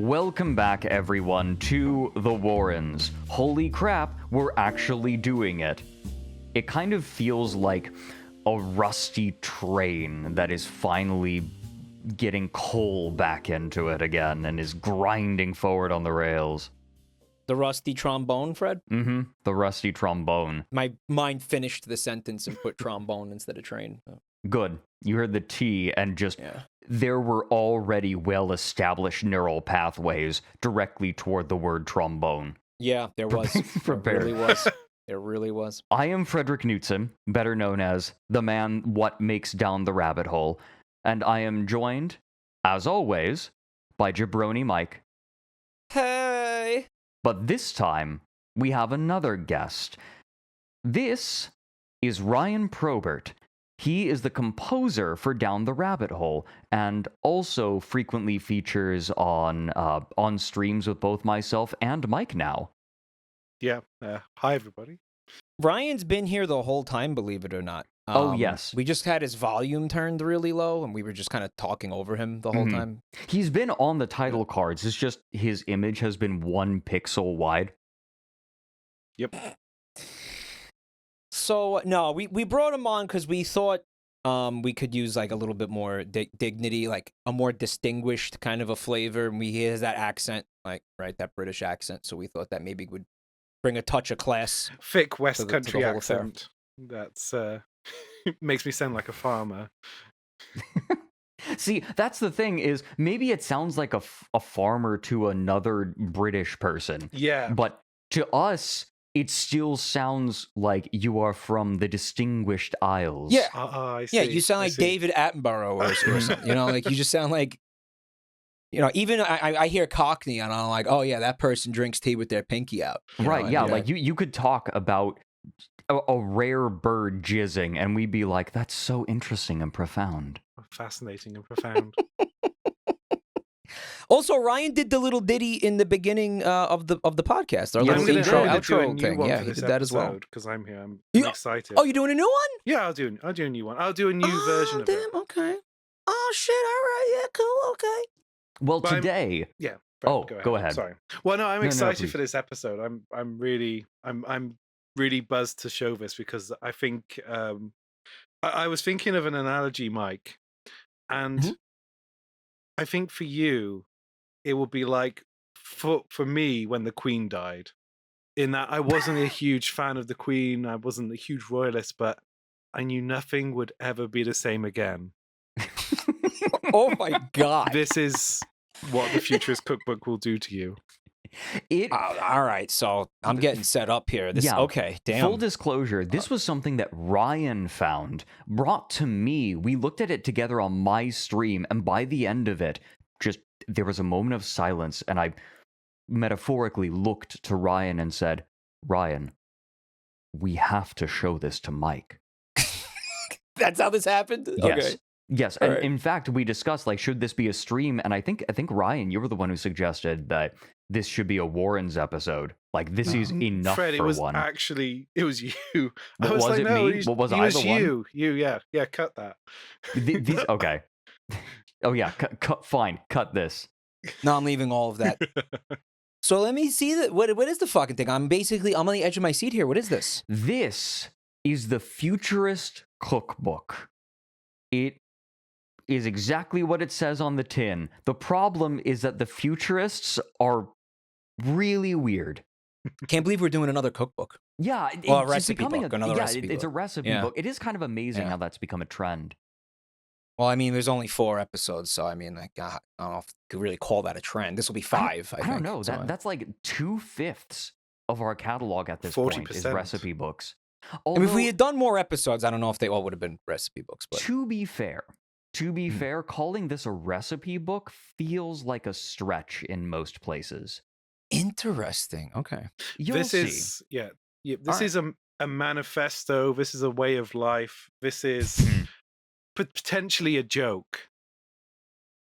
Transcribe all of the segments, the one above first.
Welcome back, everyone, to The Warrens. Holy crap, we're actually doing it. It kind of feels like a rusty train that is finally getting coal back into it again and is grinding forward on the rails. The rusty trombone, Fred? Mm-hmm. The rusty trombone. My mind finished the sentence and put trombone instead of train. Good. You heard the T and just... Yeah. There were already well-established neural pathways directly toward the word trombone. Yeah, there was. Prepare. There really was. There really was. I am Fredrik Knudsen, better known as the man what makes down the rabbit hole, and I am joined, as always, by Jabroni Mike. Hey! But this time, we have another guest. This is Ryan Probert. He is the composer for Down the Rabbit Hole, and also frequently features on streams with both myself and Mike now. Yeah. Hi, everybody. Ryan's been here the whole time, believe it or not. Oh, yes. We just had his volume turned really low, and we were just kind of talking over him the whole time. He's been on the title cards. It's just his image has been 1 pixel wide. Yep. So, no, we brought him on because we thought we could use, like, a little bit more dignity, like, a more distinguished kind of a flavor. And he has that accent, like, right, that British accent. So we thought that maybe would bring a touch of class. Thick West to the Country whole affair. accent. That's, makes me sound like a farmer. See, that's the thing is maybe it sounds like a farmer to another British person. Yeah. But to us, it still sounds like you are from the Distinguished Isles. Yeah. I see. Yeah, you sound I like see. David Attenborough or something. You know, like you just sound like, you know, even I hear Cockney and I'm like, oh yeah, that person drinks tea with their pinky out. You Right, know, yeah, and, like you could talk about a rare bird jizzing and we'd be like, that's so interesting and profound. Fascinating and profound. Also, Ryan did the little ditty in the beginning of the podcast. Our Yeah, little I'm gonna- intro, I'm gonna outro thing. Yeah, he did that as well. Because I'm here. I'm You- excited. Oh, you doing a new one? Yeah, I'll do a new one. I'll do a new version of damn, it. okay. Oh shit! All right, yeah, cool, okay. Well, But I'm- today, Yeah. Oh, Fred, go ahead. Sorry. Well, no, I'm No, excited please. for this episode. I'm really buzzed to show this because I think I was thinking of an analogy, Mike, and Mhm. I think for you it would be like for me when the Queen died. In that I wasn't a huge fan of the Queen, I wasn't a huge royalist, but I knew nothing would ever be the same again. Oh my god. This is what the Futurist Cookbook will do to you. All right, so I'm getting set up here. This Yeah. okay, damn. Full disclosure, this was something that Ryan found, brought to me. We looked at it together on my stream, and by the end of it, just there was a moment of silence, and I metaphorically looked to Ryan and said, Ryan, we have to show this to Mike. That's how this happened? Yes. Okay. Yes, All and right. in fact, we discussed, like, should this be a stream? And I think Ryan, you were the one who suggested that this should be a Warrens episode. Like, this is enough Fred, for it was one. Actually, it was you. I What was was like, it no, me? What was I the one? You, yeah, cut that. These, okay. Oh yeah, fine, cut this. No, I'm leaving all of that. So let me see that. What is the fucking thing? I'm on the edge of my seat here. What is this? This is the Futurist Cookbook. It is exactly what it says on the tin. The problem is that the Futurists are really weird. Can't believe we're doing another cookbook. Yeah, Well, a it's recipe becoming book, another recipe it's a book. recipe Yeah. book. It is kind of amazing Yeah. how that's become a trend. Well, I mean, there's only 4 episodes, so I mean, like, I don't know if you could really call that a trend. This will be 5. I don't know. So, That's like 2/5 of our catalog at this point is 40%. recipe books. I mean, if we Although, had done more episodes, I don't know if they all would have been recipe books. But to be fair, calling this a recipe book feels like a stretch in most places. interesting. Okay. You'll This see. is this Alright. is a manifesto. This is a way of life. This is Hmm. potentially a joke.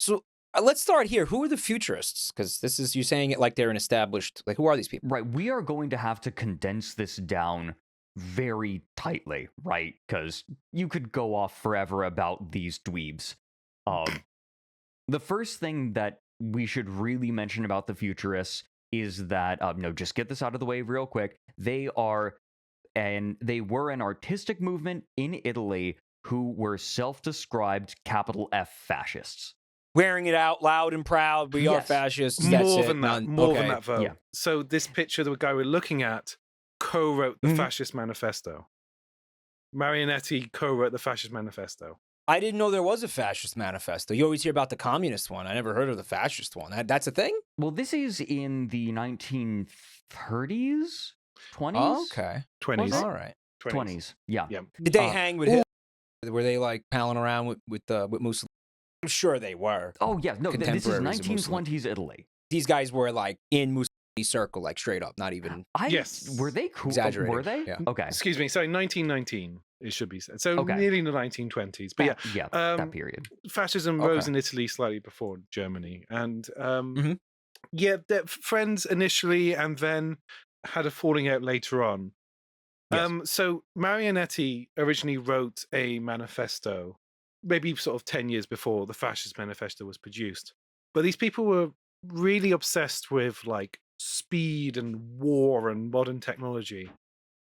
So let's start here. Who are the Futurists? Because this is you saying it like they're an established. Like, who are these people? Right, we are going to have to condense this down very tightly, right? Because you could go off forever about these dweebs. The first thing that we should really mention about the Futurists is that no, just get this out of the way real quick. They were an artistic movement in Italy who were self-described capital F fascists. Wearing it out loud and proud. We are fascists. More than that. More than that, though. Yeah. So this picture, the guy we're looking at, co-wrote the Fascist Manifesto. Marinetti co-wrote the Fascist Manifesto. I didn't know there was a fascist manifesto. You always hear about the communist one. I never heard of the fascist one. That's a thing? Well, this is in the 1930s, 20s. Oh, okay. 20s. All right. 20s. Yeah. Did they hang with Hitler? Were they like palling around with Mussolini? I'm sure they were. Oh yeah, no, this is Contemporaries of 1920s Italy. These guys were like in Mussolini's circle, like straight up, not even. Yes. Were they cool? Exaggerating. Were they? Yeah. Okay. Excuse me. Sorry, 1919. It should be said. So Okay. nearly the 1920s. But that period. Fascism rose in Italy slightly before Germany, and they're friends initially, and then had a falling out later on. Yes. So Marinetti originally wrote a manifesto, maybe sort of 10 years before the Fascist Manifesto was produced. But these people were really obsessed with like speed and war and modern technology.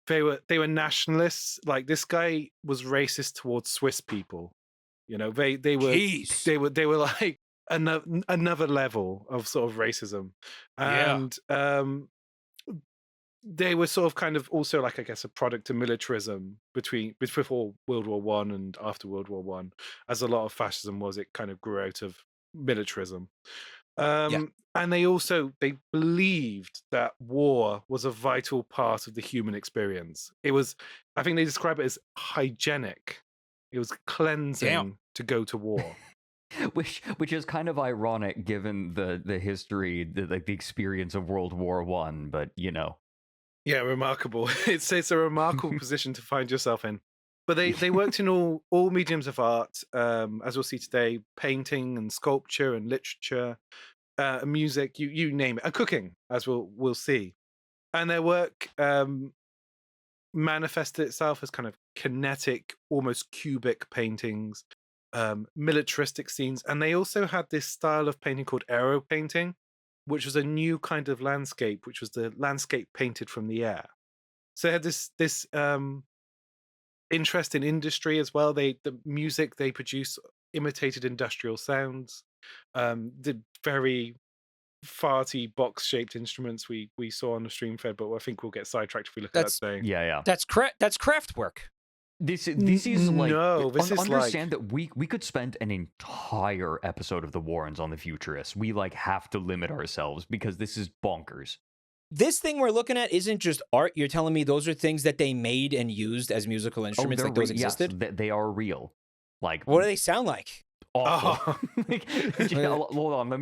They were nationalists. Like this guy was racist towards Swiss people. You know, they were like another level of sort of racism. And they were sort of kind of also like, I guess, a product of militarism before World War One and after World War One, as a lot of fascism was. It kind of grew out of militarism. And they believed that war was a vital part of the human experience. It was, I think they describe it as hygienic. It was cleansing to go to war. Which is kind of ironic given the history, the experience of World War One, but you know. Yeah, remarkable. It's a remarkable position to find yourself in. But they worked in all mediums of art, as we'll see today, painting and sculpture and literature, music, you name it, and cooking, as we'll see. And their work manifested itself as kind of kinetic, almost cubic paintings, militaristic scenes. And they also had this style of painting called aero painting, which was a new kind of landscape, which was the landscape painted from the air. So they had this interest in industry as well. The music they produce imitated industrial sounds. The very farty box-shaped instruments we saw on the stream fed, but I think we'll get sidetracked if we look at that thing. Yeah. That's craft work. This is like understand that we could spend an entire episode of the Warrens on the Futurists. We like have to limit ourselves because this is bonkers. This thing we're looking at isn't just art. You're telling me those are things that they made and used as musical instruments, like those existed? Yes, they are real. Like, what do they sound like? Awful. Hold on, let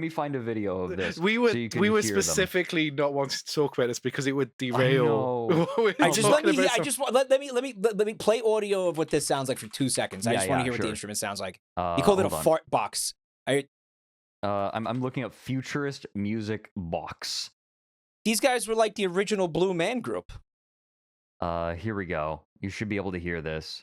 me find a video of this. We were specifically not wanting to talk about this because it would derail. Let me play audio of what this sounds like for 2 seconds. I just want to hear what the instrument sounds like. You called it a fart box. I'm looking up Futurist Music Box. These guys were like the original Blue Man Group. Here we go. You should be able to hear this.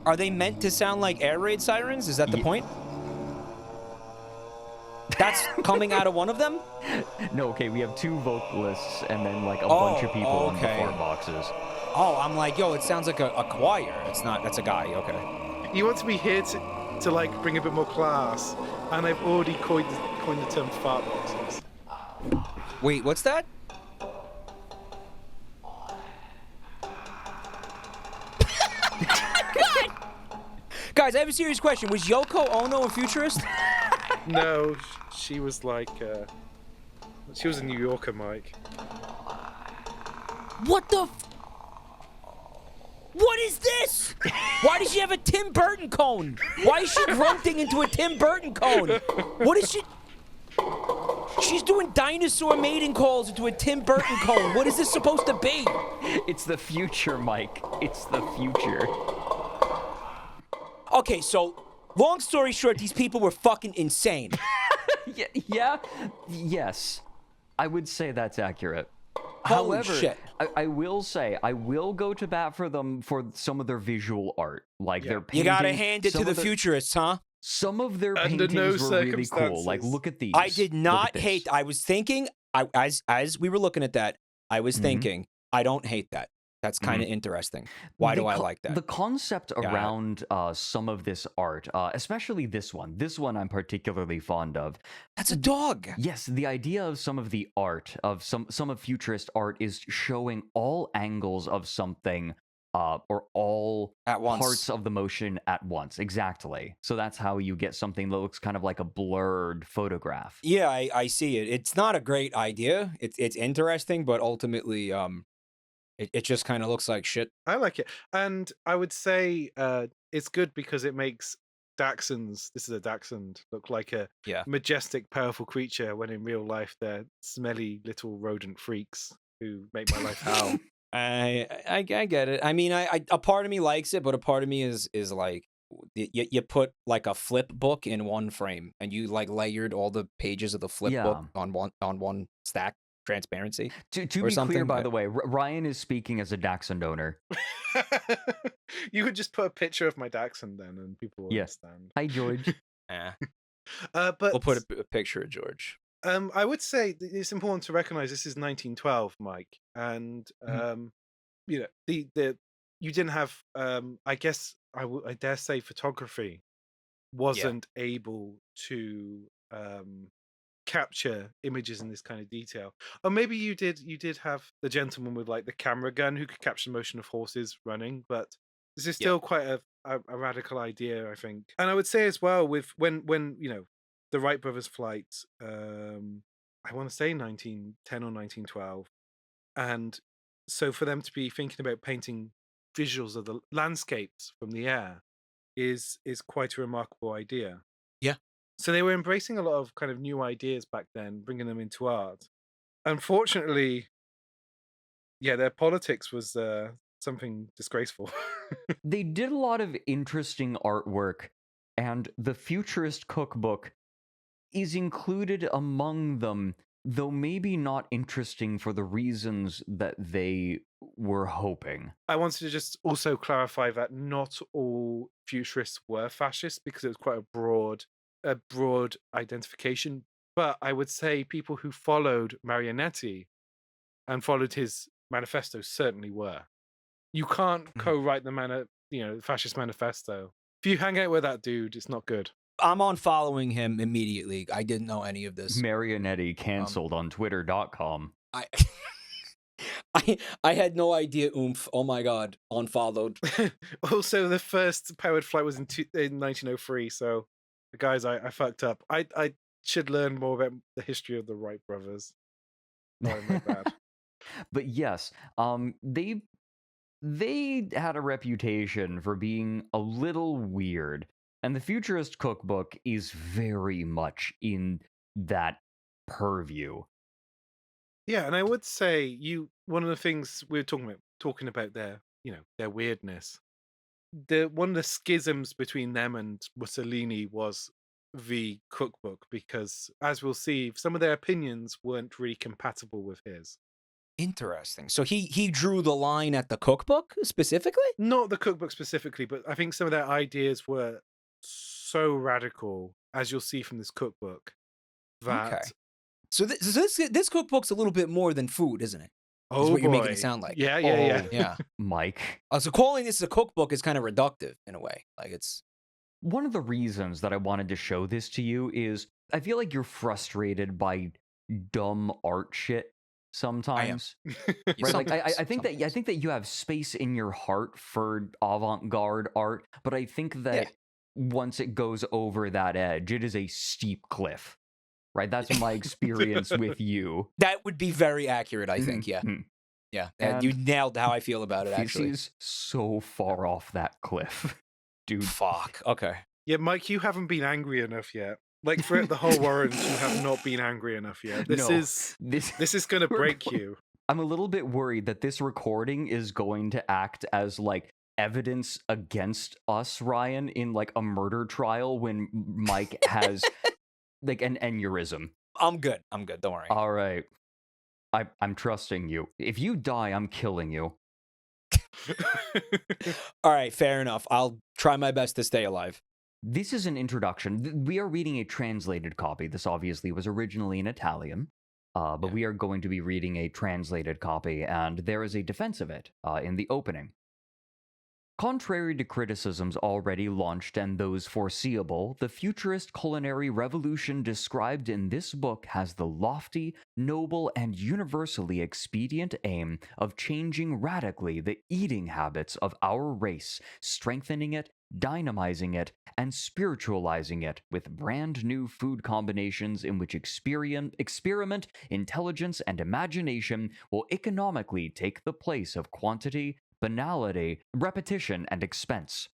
Are they meant to sound like air raid sirens? Is that the point? That's coming out of one of them? No, okay, we have 2 vocalists and then like a bunch of people in the fart boxes. Oh, I'm like, yo, it sounds like a choir. It's not, that's a guy, okay. You want to be here to like bring a bit more class, and I've already coined the term fart boxes. Wait, what's that? Guys, I have a serious question. Was Yoko Ono a futurist? No, she was like, she was a New Yorker, Mike. What the what is this? Why does she have a Tim Burton cone? Why is she grunting into a Tim Burton cone? What is she? She's doing dinosaur mating calls into a Tim Burton cone. What is this supposed to be? It's the future, Mike. It's the future. Okay, so long story short, these people were fucking insane. Yes. I would say that's accurate. Holy However, shit. I will say, I will go to bat for them for some of their visual art. Like their You painting. gotta hand it to the Futurists, huh? Some of their Under paintings no were really cool. Like, circumstances. look at these. I did Look not at this. hate. I was thinking, as we were looking at that, I was thinking, I don't hate that. That's kind of interesting. Why do I like that? The concept around some of this art, especially this one I'm particularly fond of. That's a dog. Yes, the idea of some of the art, of some of futurist art, is showing all angles of something, or all At once. parts of the motion at once. Exactly. So that's how you get something that looks kind of like a blurred photograph. Yeah, I see it. It's not a great idea. It's interesting, but ultimately, it just kind of looks like shit. I like it. And I would say it's good because it makes Dachshunds, this is a Dachshund, look like a majestic, powerful creature when in real life they're smelly little rodent freaks who make my life howl. I get it. I mean, a part of me likes it, but a part of me is like, you put like a flip book in one frame, and you like layered all the pages of the flip book on one stack. Transparency. To be clear, by the way, Ryan is speaking as a Dachshund owner. You could just put a picture of my Dachshund then, and people will understand. Hi, George. But we'll put a picture of George. I would say it's important to recognize this is 1912, Mike, and you know you didn't have. I guess I dare say photography wasn't able to capture images in this kind of detail. Or maybe you did have the gentleman with like the camera gun who could capture the motion of horses running, but this is still quite a radical idea, I think. And I would say as well, with when the Wright brothers flight, I want to say 1910 or 1912, and so for them to be thinking about painting visuals of the landscapes from the air is quite a remarkable idea. So they were embracing a lot of kind of new ideas back then, bringing them into art. Unfortunately, their politics was something disgraceful. They did a lot of interesting artwork, and the Futurist Cookbook is included among them, though maybe not interesting for the reasons that they were hoping. I wanted to just also clarify that not all futurists were fascist, because it was quite a broad identification, but I would say people who followed Marinetti and followed his manifesto certainly were. You can't co-write the fascist manifesto. If you hang out with that dude, it's not good. I'm unfollowing him immediately. I didn't know any of this. Marionetti canceled on Twitter.com. I had no idea. Oomph! Oh my god, unfollowed. Also, the first powered flight was in 1903. So, guys, I fucked up. I should learn more about the history of the Wright brothers. Sorry, my bad. But yes, they had a reputation for being a little weird, and the Futurist Cookbook is very much in that purview. Yeah, and I would say one of the things we were talking about their weirdness. One of the schisms between them and Mussolini was the cookbook, because as we'll see, some of their opinions weren't really compatible with his. Interesting. So he drew the line at the cookbook specifically? Not the cookbook specifically, but I think some of their ideas were so radical, as you'll see from this cookbook, that... Okay. So this cookbook's a little bit more than food, isn't it? Oh, is what you're boy. making it sound like. Yeah. Mike. So calling this a cookbook is kind of reductive in a way. Like it's... One of the reasons that I wanted to show this to you is I feel like you're frustrated by dumb art shit sometimes. Right? Like I think that you have space in your heart for avant-garde art, but I think that once it goes over that edge, it is a steep cliff. Right? That's my experience with you. That would be very accurate, I think. Yeah. Yeah. And you nailed how I feel about it, actually. This is so far off that cliff. Dude. Fuck. Okay. Yeah, Mike, you haven't been angry enough yet. Like, throughout the whole warrant, you have not been angry enough yet. This is going to break you. I'm a little bit worried that this recording is going to act as, like, evidence against us, Ryan, in like a murder trial when Mike has like an aneurysm. I'm good. Don't worry. All right. I'm trusting you. If you die, I'm killing you. All right, fair enough. I'll try my best to stay alive. This is an introduction. We are reading a translated copy. This obviously was originally in Italian, but we are going to be reading a translated copy, and there is a defense of it in the opening. Contrary to criticisms already launched and those foreseeable, the futurist culinary revolution described in this book has the lofty, noble, and universally expedient aim of changing radically the eating habits of our race, strengthening it, dynamizing it, and spiritualizing it with brand new food combinations in which experiment, intelligence, and imagination will economically take the place of quantity, banality, repetition, and expense.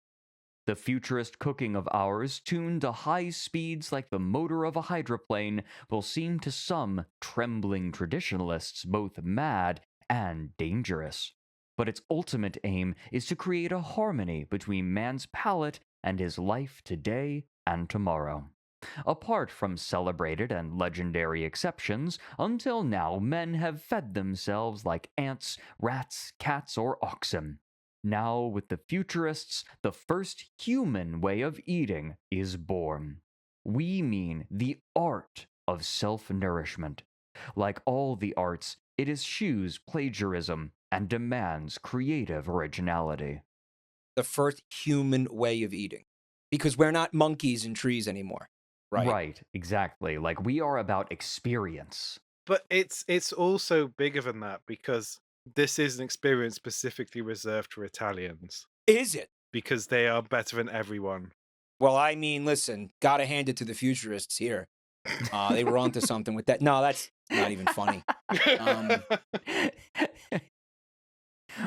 The futurist cooking of ours, tuned to high speeds like the motor of a hydroplane, will seem to some trembling traditionalists both mad and dangerous. But its ultimate aim is to create a harmony between man's palate and his life today and tomorrow. Apart from celebrated and legendary exceptions, until now men have fed themselves like ants, rats, cats, or oxen. Now, with the futurists, the first human way of eating is born. We mean the art of self-nourishment. Like all the arts, it eschews plagiarism and demands creative originality. The first human way of eating. Because we're not monkeys in trees anymore. Right, exactly. Like, we are about experience. But it's also bigger than that, because this is an experience specifically reserved for Italians. Is it? Because they are better than everyone. Well, I mean, listen, gotta hand it to the futurists here. They were onto something with that. No, that's not even funny.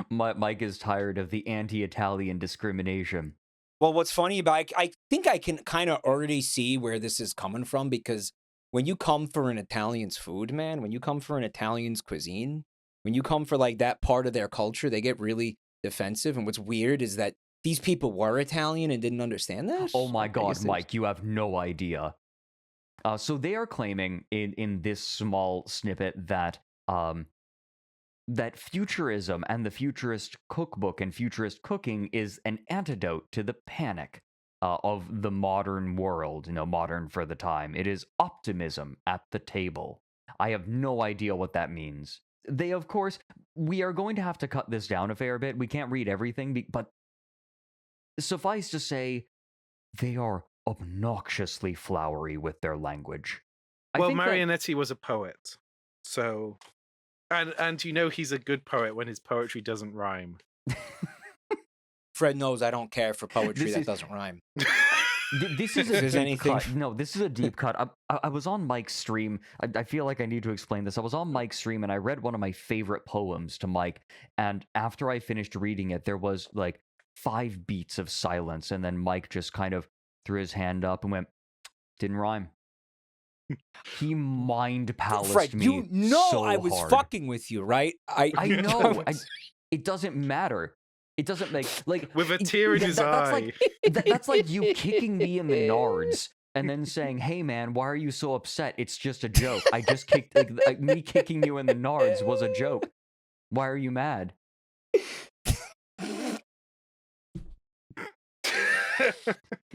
Mike is tired of the anti-Italian discrimination. Well, what's funny about I think I can kind of already see where this is coming from, because when you come for an Italian's food, man, when you come for an Italian's cuisine, when you come for like that part of their culture, they get really defensive. And what's weird is that these people were Italian and didn't understand that. Oh my God, Mike, you have no idea. So they are claiming in this small snippet that that futurism and the futurist cookbook and futurist cooking is an antidote to the panic of the modern world, modern for the time. It is optimism at the table. I have no idea what that means. They, of course, we are going to have to cut this down a fair bit. We can't read everything, but suffice to say, they are obnoxiously flowery with their language. Well, Marinetti was a poet, so... And he's a good poet when his poetry doesn't rhyme. Fred knows I don't care for poetry that doesn't rhyme. This is a deep cut. No, this is a deep cut. I was on Mike's stream. I feel like I need to explain this. I was on Mike's stream and I read one of my favorite poems to Mike. And after I finished reading it, there was like 5 beats of silence. And then Mike just kind of threw his hand up and went, "Didn't rhyme." He mind palaced Fred, me. You know so I was hard. fucking with you, right? I know. It doesn't matter. It doesn't make like with a tear in his eye. That's like you kicking me in the nards and then saying, "Hey man, why are you so upset? It's just a joke. I just kicked like me kicking you in the nards was a joke. Why are you mad?"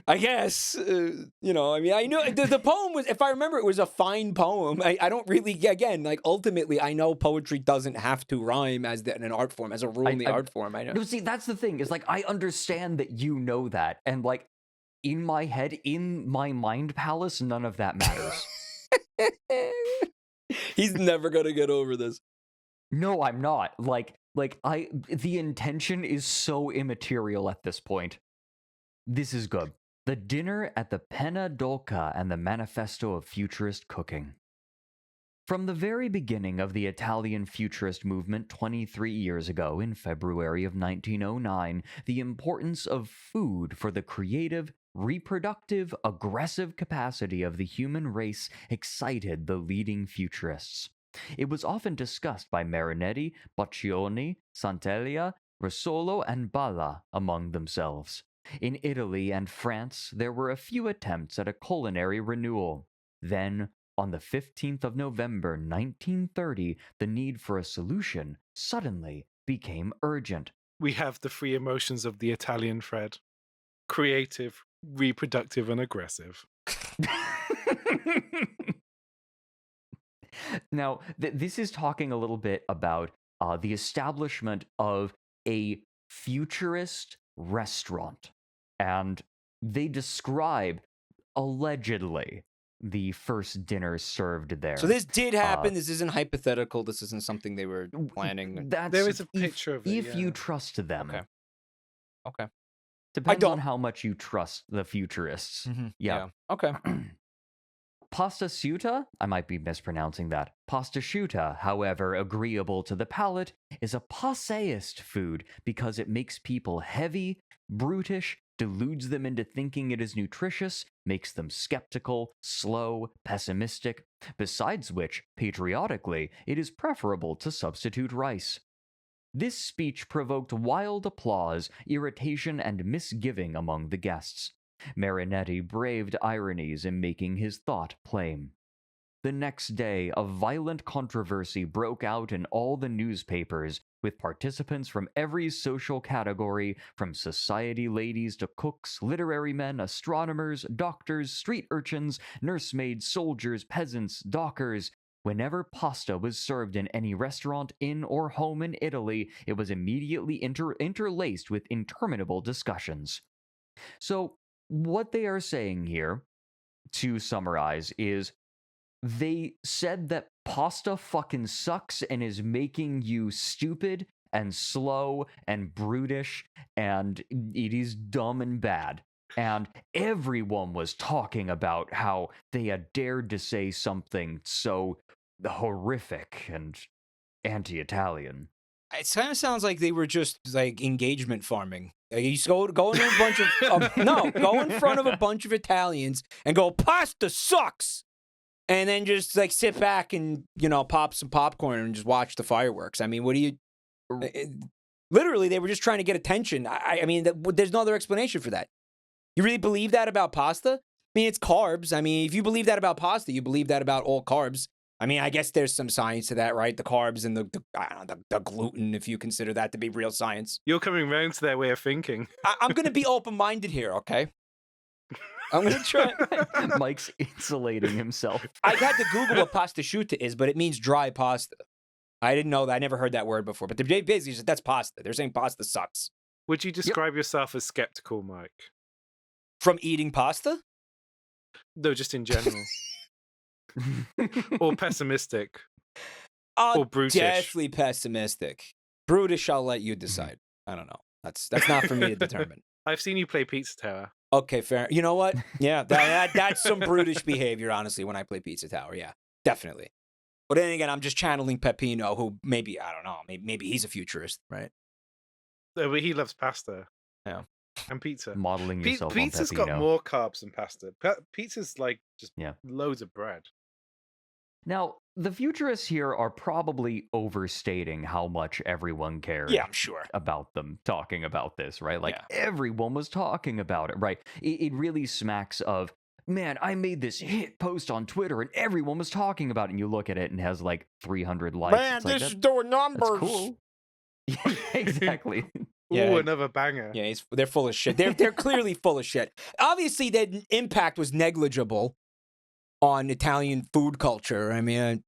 I guess, I mean, I know the poem was, if I remember, it was a fine poem. I don't really, again, like, ultimately, I know poetry doesn't have to rhyme as an art form, as a rule in the art form. I know. No, see, that's the thing, is like, I understand that you know that, and like, in my head, in my mind palace, none of that matters. He's never gonna get over this. No, I'm not. The intention is so immaterial at this point. This is good. The Dinner at the Penna d'Oca and the Manifesto of Futurist Cooking. From the very beginning of the Italian futurist movement 23 years ago, in February of 1909, the importance of food for the creative, reproductive, aggressive capacity of the human race excited the leading futurists. It was often discussed by Marinetti, Boccioni, Santelia, risolo and bala among themselves. In Italy and France, there were a few attempts at a culinary renewal. Then, on the 15th of November 1930, the need for a solution suddenly became urgent. We have the three emotions of the Italian, Fred: creative, reproductive, and aggressive. Now, this is talking a little bit about the establishment of a futurist restaurant. And they describe, allegedly, the first dinner served there. So this did happen. This isn't hypothetical. This isn't something they were planning. There is a picture of it, if you trust them. Okay. Depends on how much you trust the futurists. Mm-hmm. Yeah. Okay. Pasta asciutta, I might be mispronouncing that. Pasta asciutta, however agreeable to the palate, is a passéist food because it makes people heavy, brutish, deludes them into thinking it is nutritious, makes them skeptical, slow, pessimistic, besides which, patriotically, it is preferable to substitute rice. This speech provoked wild applause, irritation, and misgiving among the guests. Marinetti braved ironies in making his thought plain. The next day, a violent controversy broke out in all the newspapers, with participants from every social category, from society ladies to cooks, literary men, astronomers, doctors, street urchins, nursemaids, soldiers, peasants, dockers. Whenever pasta was served in any restaurant, inn, or home in Italy, it was immediately interlaced with interminable discussions. So, what they are saying here, to summarize, is they said that pasta fucking sucks and is making you stupid and slow and brutish, and it is dumb and bad. And everyone was talking about how they had dared to say something so horrific and anti-Italian. It kind of sounds like they were just like engagement farming. Like, you just go into a bunch of go in front of a bunch of Italians and go, pasta sucks, and then just like sit back and pop some popcorn and just watch the fireworks. I mean, what do you? Literally, they were just trying to get attention. I mean, there's no other explanation for that. You really believe that about pasta? I mean, it's carbs. I mean, if you believe that about pasta, you believe that about all carbs. I mean, I guess there's some science to that, right? The carbs and the gluten, if you consider that to be real science. You're coming around to their way of thinking. I'm going to be open-minded here, okay? I'm going to try. Mike's insulating himself. I had to Google what pasta asciutta is, but it means dry pasta. I didn't know that. I never heard that word before. But they basically said that's pasta. They're saying pasta sucks. Would you describe yourself as skeptical, Mike? From eating pasta? No, just in general. Or pessimistic. Or brutish. Definitely pessimistic. Brutish, I'll let you decide. I don't know. That's not for me to determine. I've seen you play Pizza Tower. Okay, fair. You know what? Yeah, that's some brutish behavior, honestly, when I play Pizza Tower. Yeah, definitely. But then again, I'm just channeling Peppino, who maybe, I don't know, maybe he's a futurist, right? But he loves pasta. Yeah. And pizza. Modeling yourself Pizza's on Peppino. got more carbs than pasta. Pizza's like just loads of bread. Now, the futurists here are probably overstating how much everyone cared. Yeah, I'm sure. About them talking about this, right? Like, everyone was talking about it, right? It really smacks of, man, I made this hit post on Twitter and everyone was talking about it. And you look at it and it has like 300 likes. Man, this is doing numbers. That's cool. Yeah, exactly. Ooh, another banger. Yeah, they're full of shit. They're clearly full of shit. Obviously, the impact was negligible on Italian food culture. I mean,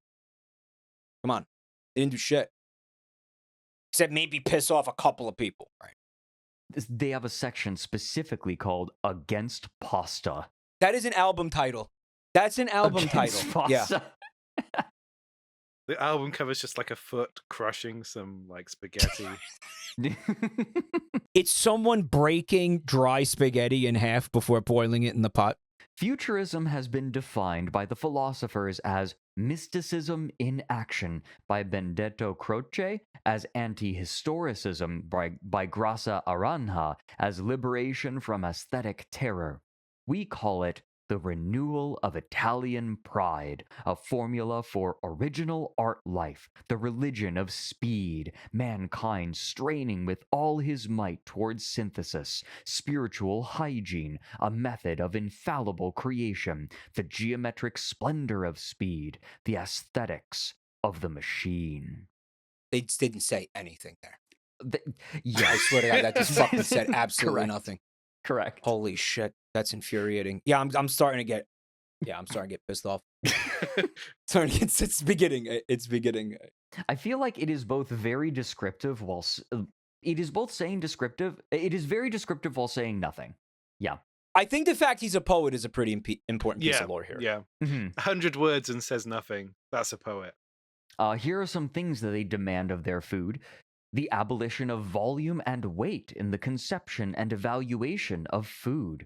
come on. They didn't do shit. Except maybe piss off a couple of people, right? They have a section specifically called Against Pasta. That is an album title. That's an album Against title. Pasta. Yeah. The album cover's just like a foot crushing some like spaghetti. It's someone breaking dry spaghetti in half before boiling it in the pot. Futurism has been defined by the philosophers as mysticism in action by Benedetto Croce, as anti-historicism by Grassa Aranja, as liberation from aesthetic terror. We call it the the renewal of Italian pride, a formula for original art life, the religion of speed, mankind straining with all his might towards synthesis, spiritual hygiene, a method of infallible creation, the geometric splendor of speed, the aesthetics of the machine. They just didn't say anything there. Yeah, I swear to God, that just fucking said absolutely Correct. nothing. Correct. Holy shit, that's infuriating. Yeah, I'm starting to get. Yeah, I'm starting to get pissed off. Starting to get, it's beginning. It's beginning. I feel like it is both very descriptive it is both saying descriptive. It is very descriptive while saying nothing. Yeah. I think the fact he's a poet is a pretty important piece of lore here. Yeah. Mhm. 100 words and says nothing. That's a poet. Here are some things that they demand of their food. The abolition of volume and weight in the conception and evaluation of food.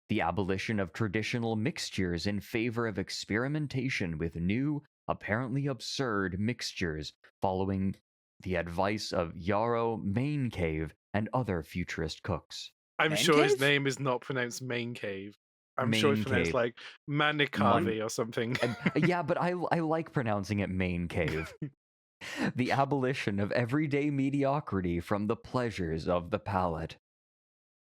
The abolition of traditional mixtures in favor of experimentation with new, apparently absurd mixtures, following the advice of Yarrow Main Cave and other futurist cooks. I'm Man sure his cave? name is not pronounced main cave. I'm Main sure it's pronounced cave. like Manikavi or something. Yeah, but I like pronouncing it Main Cave. The abolition of everyday mediocrity from the pleasures of the palate.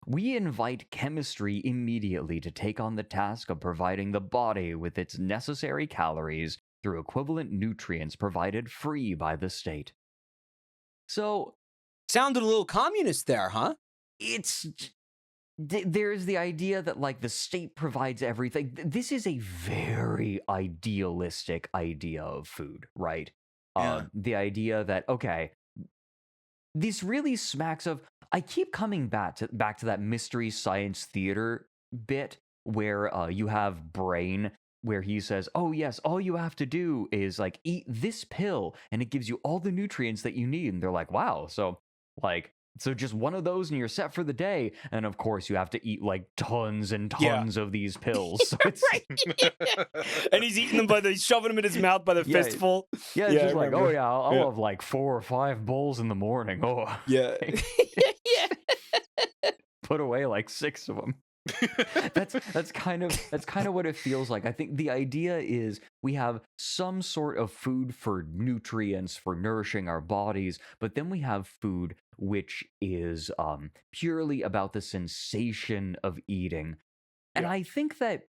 We invite chemistry immediately to take on the task of providing the body with its necessary calories through equivalent nutrients provided free by the state. So, Sounded a little communist there, huh? there's the idea that like the state provides everything. This is a very idealistic idea of food, right? Yeah. The idea that, okay, this really smacks of, I keep coming back to that Mystery Science Theater bit where you have Brain, where he says, oh yes, all you have to do is like eat this pill and it gives you all the nutrients that you need. And they're like, wow, so just one of those and you're set for the day. And of course you have to eat like tons and tons of these pills. So it's And he's eating them he's shoving them in his mouth by the Yeah. fistful. yeah, it's Yeah, I just like, remember. oh yeah, I'll Yeah. have like 4 or 5 bowls in the morning. Oh, Yeah. put away like 6 of them. that's kind of what it feels like. I think the idea is we have some sort of food for nutrients for nourishing our bodies, but then we have food which is purely about the sensation of eating. And Yeah. I think that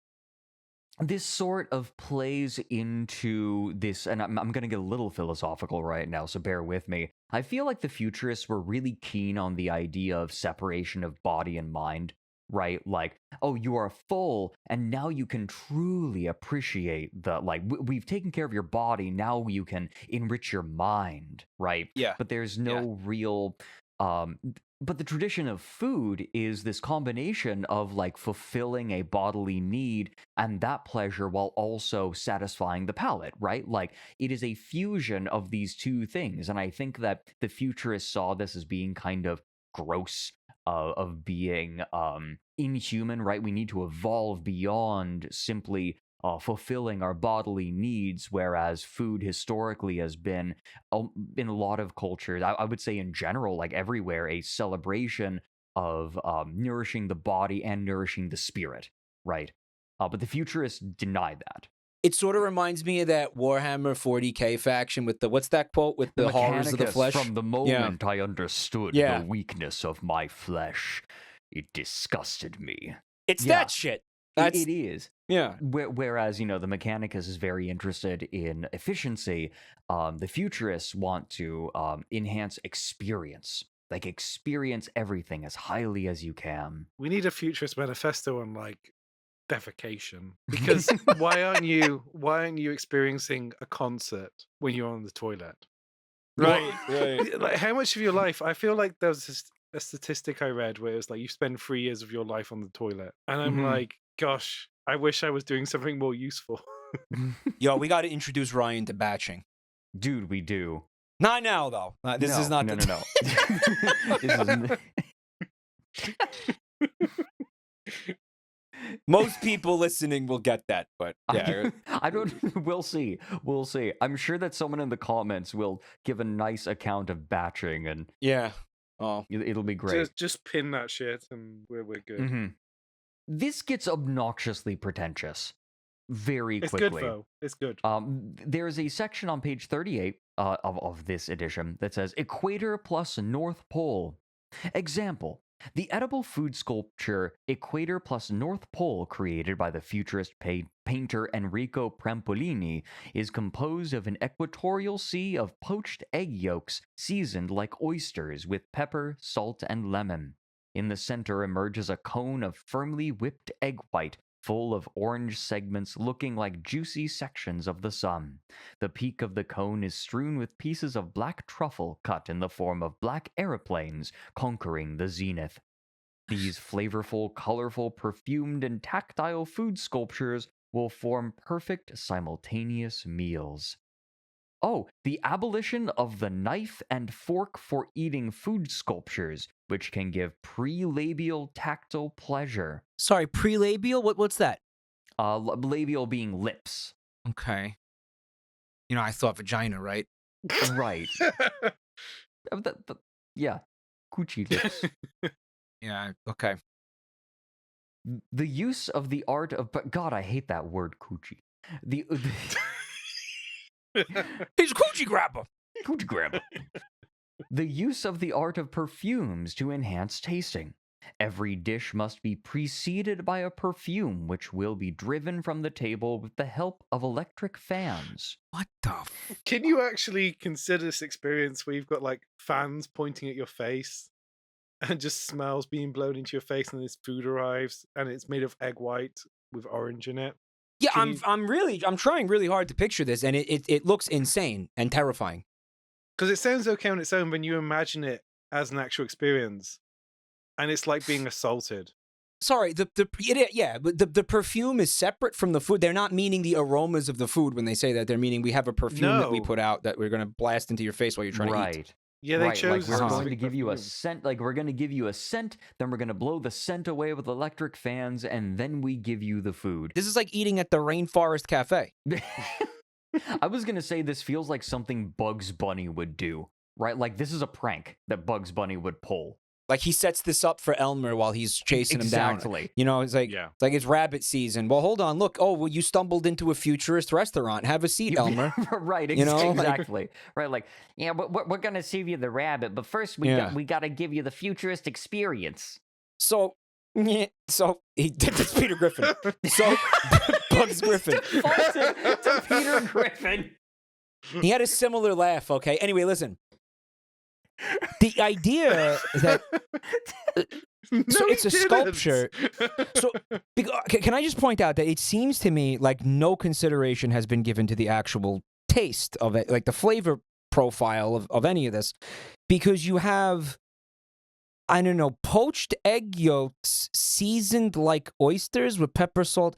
this sort of plays into this, and I'm going to get a little philosophical right now, so bear with me. I feel like the futurists were really keen on the idea of separation of body and mind, right? Like, oh, you are full, and now you can truly appreciate the, like, we've taken care of your body, now you can enrich your mind, right? Yeah. But there's no real, but the tradition of food is this combination of like fulfilling a bodily need and that pleasure while also satisfying the palate, right? Like it is a fusion of these two things. And I think that the futurists saw this as being kind of gross, of being inhuman, right? We need to evolve beyond simply fulfilling our bodily needs, whereas food historically has been, in a lot of cultures, I would say in general, like everywhere, a celebration of nourishing the body and nourishing the spirit, right? But the futurists denied that. It sort of reminds me of that Warhammer 40K faction with the, what's that quote? With the horrors of the Mechanicus, flesh? From the moment I understood Yeah. the weakness of my flesh, it disgusted me. It's Yeah. that shit. It is. Yeah. Whereas, the Mechanicus is very interested in efficiency, the futurists want to enhance experience. Like, experience everything as highly as you can. We need a futurist manifesto on like defecation. Because why aren't you experiencing a concert when you're on the toilet? Right. Like how much of your life, I feel like there was a statistic I read where it was like you spend 3 years of your life on the toilet. And I'm Mhm. like, gosh, I wish I was doing something more useful. Yo, we got to introduce Ryan to batching. Dude, we do. Not now, though. This is not no. the This is Most people listening will get that, but yeah. I don't. We'll see. We'll see. I'm sure that someone in the comments will give a nice account of batching, and Yeah. Oh. it'll be great. Just pin that shit and we're good. Mhm. this gets obnoxiously pretentious very It's quickly. good though. It's good. There's a section on page 38 of this edition that says Equator plus North Pole. Example. The edible food sculpture Equator plus North Pole, created by the futurist painter Enrico Prampolini, is composed of an equatorial sea of poached egg yolks seasoned like oysters with pepper, salt, and lemon. In the center emerges a cone of firmly whipped egg white, full of orange segments looking like juicy sections of the sun. The peak of the cone is strewn with pieces of black truffle cut in the form of black aeroplanes conquering the zenith. These flavorful, colorful, perfumed, and tactile food sculptures will form perfect simultaneous meals. Oh, the abolition of the knife and fork for eating food sculptures, which can give prelabial tactile pleasure. Sorry, prelabial? What's that? Labial being lips. Okay. You know, I thought vagina, right? Right. Yeah. Coochie lips. Yeah, okay. The use of the art of... But God, I hate that word, coochie. He's a coochie grabber. Coochie grabber. The use of the art of perfumes to enhance tasting. Every dish must be preceded by a perfume which will be driven from the table with the help of electric fans. What the Can you actually consider this experience where you've got like fans pointing at your face and just smells being blown into your face, and this food arrives and it's made of egg white with orange in it? Yeah, Can I'm trying really hard to picture this, and it looks insane and terrifying. Because it sounds okay on its own when you imagine it as an actual experience, and it's like being assaulted. Sorry, but the perfume is separate from the food. They're not meaning the aromas of the food when they say that. They're meaning we have a perfume that we No. put out that we're going to blast into your face while you're trying to eat. Right. Yeah, they Right, chose like we're going to specific give you a perfume. scent, like we're going to give you a scent, then we're going to blow the scent away with electric fans, and then we give you the food. This is like eating at the Rainforest Cafe. I was going to say this feels like something Bugs Bunny would do, right? Like this is a prank that Bugs Bunny would pull. Like he sets this up for Elmer while he's chasing him down. Exactly. You know, it's like Yeah. it's rabbit season. Well, hold on, look. Oh, well, you stumbled into a futurist restaurant. Have a seat, Elmer. Right, You know, like- exactly. Right, like, yeah, we're going to serve you the rabbit, but first we got to give you the futurist experience. So he did this Peter Griffin. So Bugs Griffin. Defaulted to Peter Griffin. He had a similar laugh, okay? Anyway, listen. The idea that so it's a sculpture. So can I just point out that it seems to me like no consideration has been given to the actual taste of it, like the flavor profile of any of this, because you have, I don't know, poached egg yolks seasoned like oysters with pepper, salt.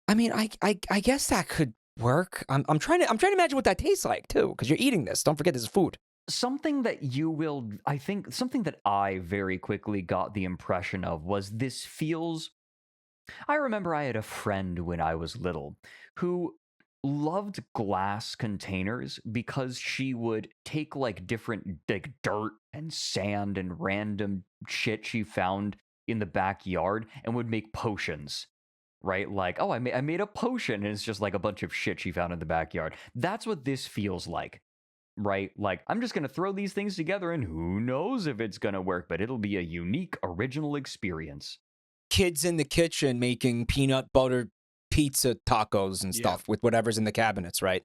I mean, I guess that could work. I'm trying to imagine what that tastes like too, because you're eating this. Don't forget this is food. Something that you will, I think, something that I very quickly got the impression of was this feels. I remember I had a friend when I was little who loved glass containers because she would take like different like dirt and sand and random shit she found in the backyard and would make potions. Right? Like, oh, I made a potion, and it's just like a bunch of shit she found in the backyard. That's what this feels like. Right? Like, I'm just going to throw these things together and who knows if it's going to work, but it'll be a unique, original experience. Kids in the kitchen making peanut butter pizza tacos and stuff with whatever's in the cabinets, right?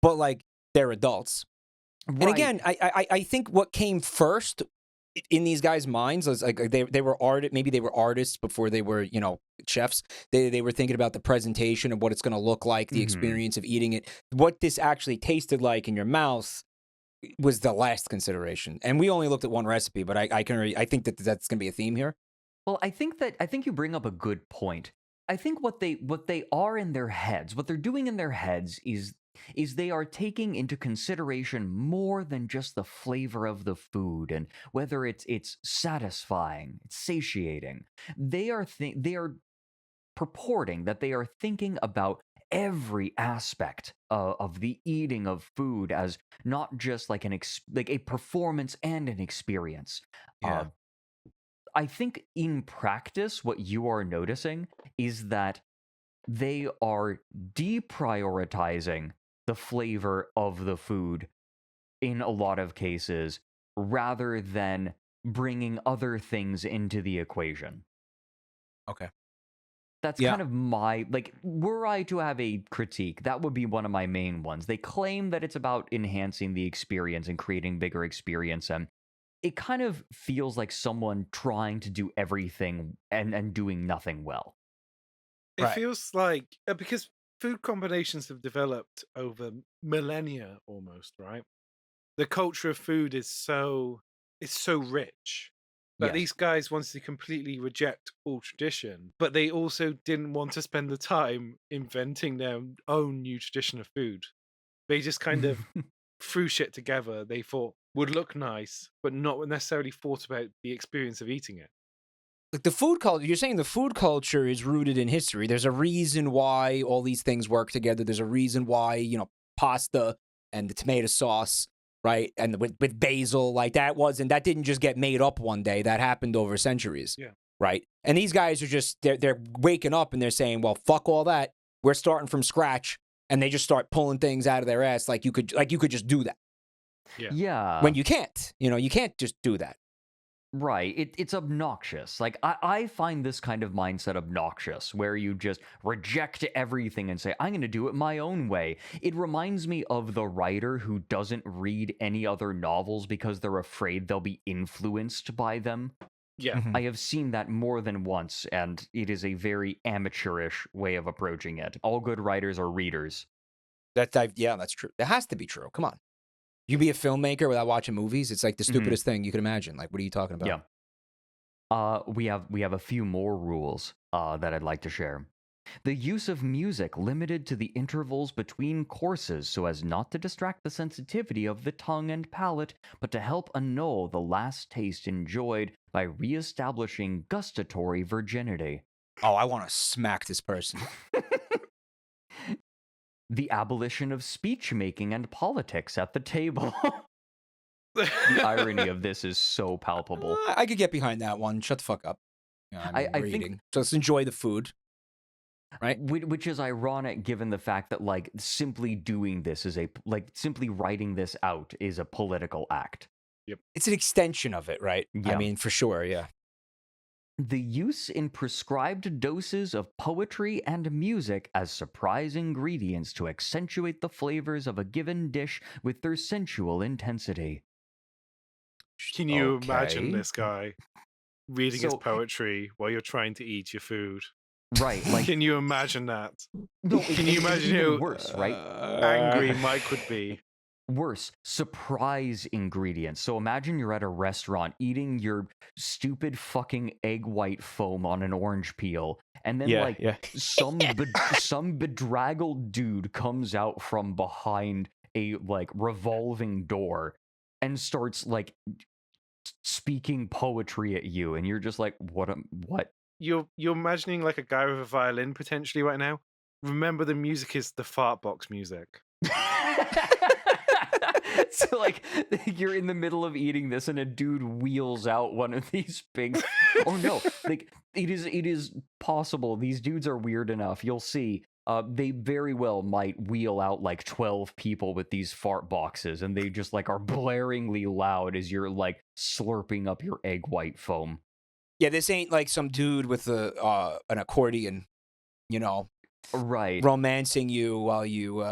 But, like, they're adults. Right. And again, I think what came first in these guys' minds was like they were maybe they were artists before they were, you know, chefs. They were thinking about the presentation of what it's going to look like, the experience of eating it. What this actually tasted like in your mouth was the last consideration. And we only looked at one recipe, but I think that that's going to be a theme here. Well, I think you bring up a good point. I think what they are in their heads, what they're doing in their heads is they are taking into consideration more than just the flavor of the food and whether it's satisfying, it's satiating. They are purporting that they are thinking about every aspect of the eating of food as not just like like a performance and an experience. Yeah. I think in practice, what you are noticing is that they are deprioritizing the flavor of the food in a lot of cases rather than bringing other things into the equation. Okay. That's Yeah. kind of my, like, were I to have a critique, that would be one of my main ones. They claim that it's about enhancing the experience and creating bigger experience, and it kind of feels like someone trying to do everything and doing nothing well. It Right. feels like because food combinations have developed over millennia almost, right? The culture of food is so rich. But Yes. these guys wanted to completely reject all tradition, but they also didn't want to spend the time inventing their own new tradition of food. They just kind of threw shit together they thought would look nice, but not necessarily thought about the experience of eating it. Like the food culture, you're saying the food culture is rooted in history. There's a reason why all these things work together. There's a reason why, you know, pasta and the tomato sauce, right? And with basil, like that didn't just get made up one day. That happened over centuries. Yeah. Right. And these guys are just, they're waking up and they're saying, well, fuck all that. We're starting from scratch. And they just start pulling things out of their ass like you could just do that. Yeah. When you can't, you can't just do that. Right. It's obnoxious. Like, I find this kind of mindset obnoxious, where you just reject everything and say, I'm going to do it my own way. It reminds me of the writer who doesn't read any other novels because they're afraid they'll be influenced by them. Yeah. I have seen that more than once, and it is a very amateurish way of approaching it. All good writers are readers. Yeah, that's true. It has to be true. Come on. You be a filmmaker without watching movies? It's like the stupidest thing you can imagine. Like, what are you talking about? Yeah. We have a few more rules that I'd like to share. The use of music limited to the intervals between courses so as not to distract the sensitivity of the tongue and palate, but to help annul the last taste enjoyed by reestablishing gustatory virginity. Oh, I want to smack this person. The abolition of speech making and politics at the table. The irony of this is so palpable. I could get behind that one. Shut the fuck up. I we're think- eating. Just enjoy the food. Right? Which is ironic given the fact that, like, simply doing this is simply writing this out is a political act. It's an extension of it, right? Yeah. I mean, for sure, yeah. The use in prescribed doses of poetry and music as surprise ingredients to accentuate the flavors of a given dish with their sensual intensity. Can you imagine Okay. this guy reading his So- poetry while you're trying to eat your food? Right, like, Can you imagine that? no, Can you imagine even who worse, right? angry Mike would be? Worse, surprise ingredients. So imagine you're at a restaurant eating your stupid fucking egg white foam on an orange peel, and then some bedraggled dude comes out from behind a revolving door and starts speaking poetry at you, and you're just like, what? You're imagining like a guy with a violin potentially right now. Remember, the music is the fart box music. So you're in the middle of eating this and a dude wheels out one of these big oh no, it is possible. These dudes are weird enough. You'll see. They very well might wheel out 12 people with these fart boxes, and they just are blaringly loud as you're slurping up your egg white foam. Yeah, this ain't like some dude with an accordion, Right. romancing you while you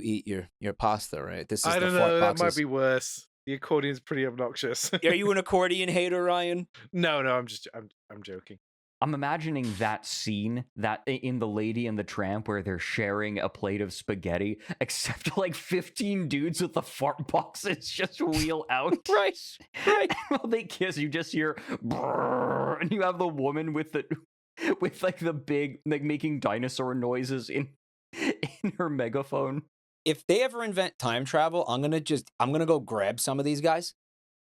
eat your pasta, right? This is I the don't fart know. That boxes. might be worse. The accordion's pretty obnoxious. Are you an accordion hater, Ryan? No, I'm joking. I'm imagining that scene that in The Lady and the Tramp where they're sharing a plate of spaghetti, except 15 dudes with the fart boxes just wheel out. Right. And while they kiss, you just hear brrr, and you have the woman with the big making dinosaur noises in her megaphone. If they ever invent time travel, I'm gonna go grab some of these guys,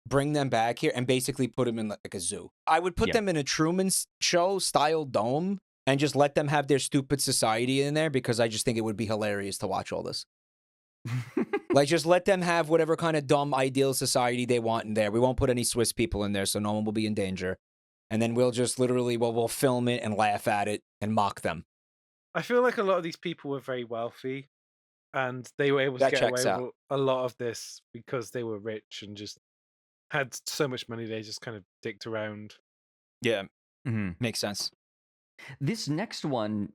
bring them back here, and basically put them in a zoo. I would put them in a Truman Show style dome and just let them have their stupid society in there, because I just think it would be hilarious to watch all this. Just let them have whatever kind of dumb ideal society they want in there. We won't put any Swiss people in there, so no one will be in danger. and then we'll just literally we'll film it and laugh at it and mock them. I feel like a lot of these people were very wealthy, and they were able to That get checks away out. with a lot of this because they were rich and just had so much money they just kind of dicked around. Yeah, Mhm. makes sense. This next one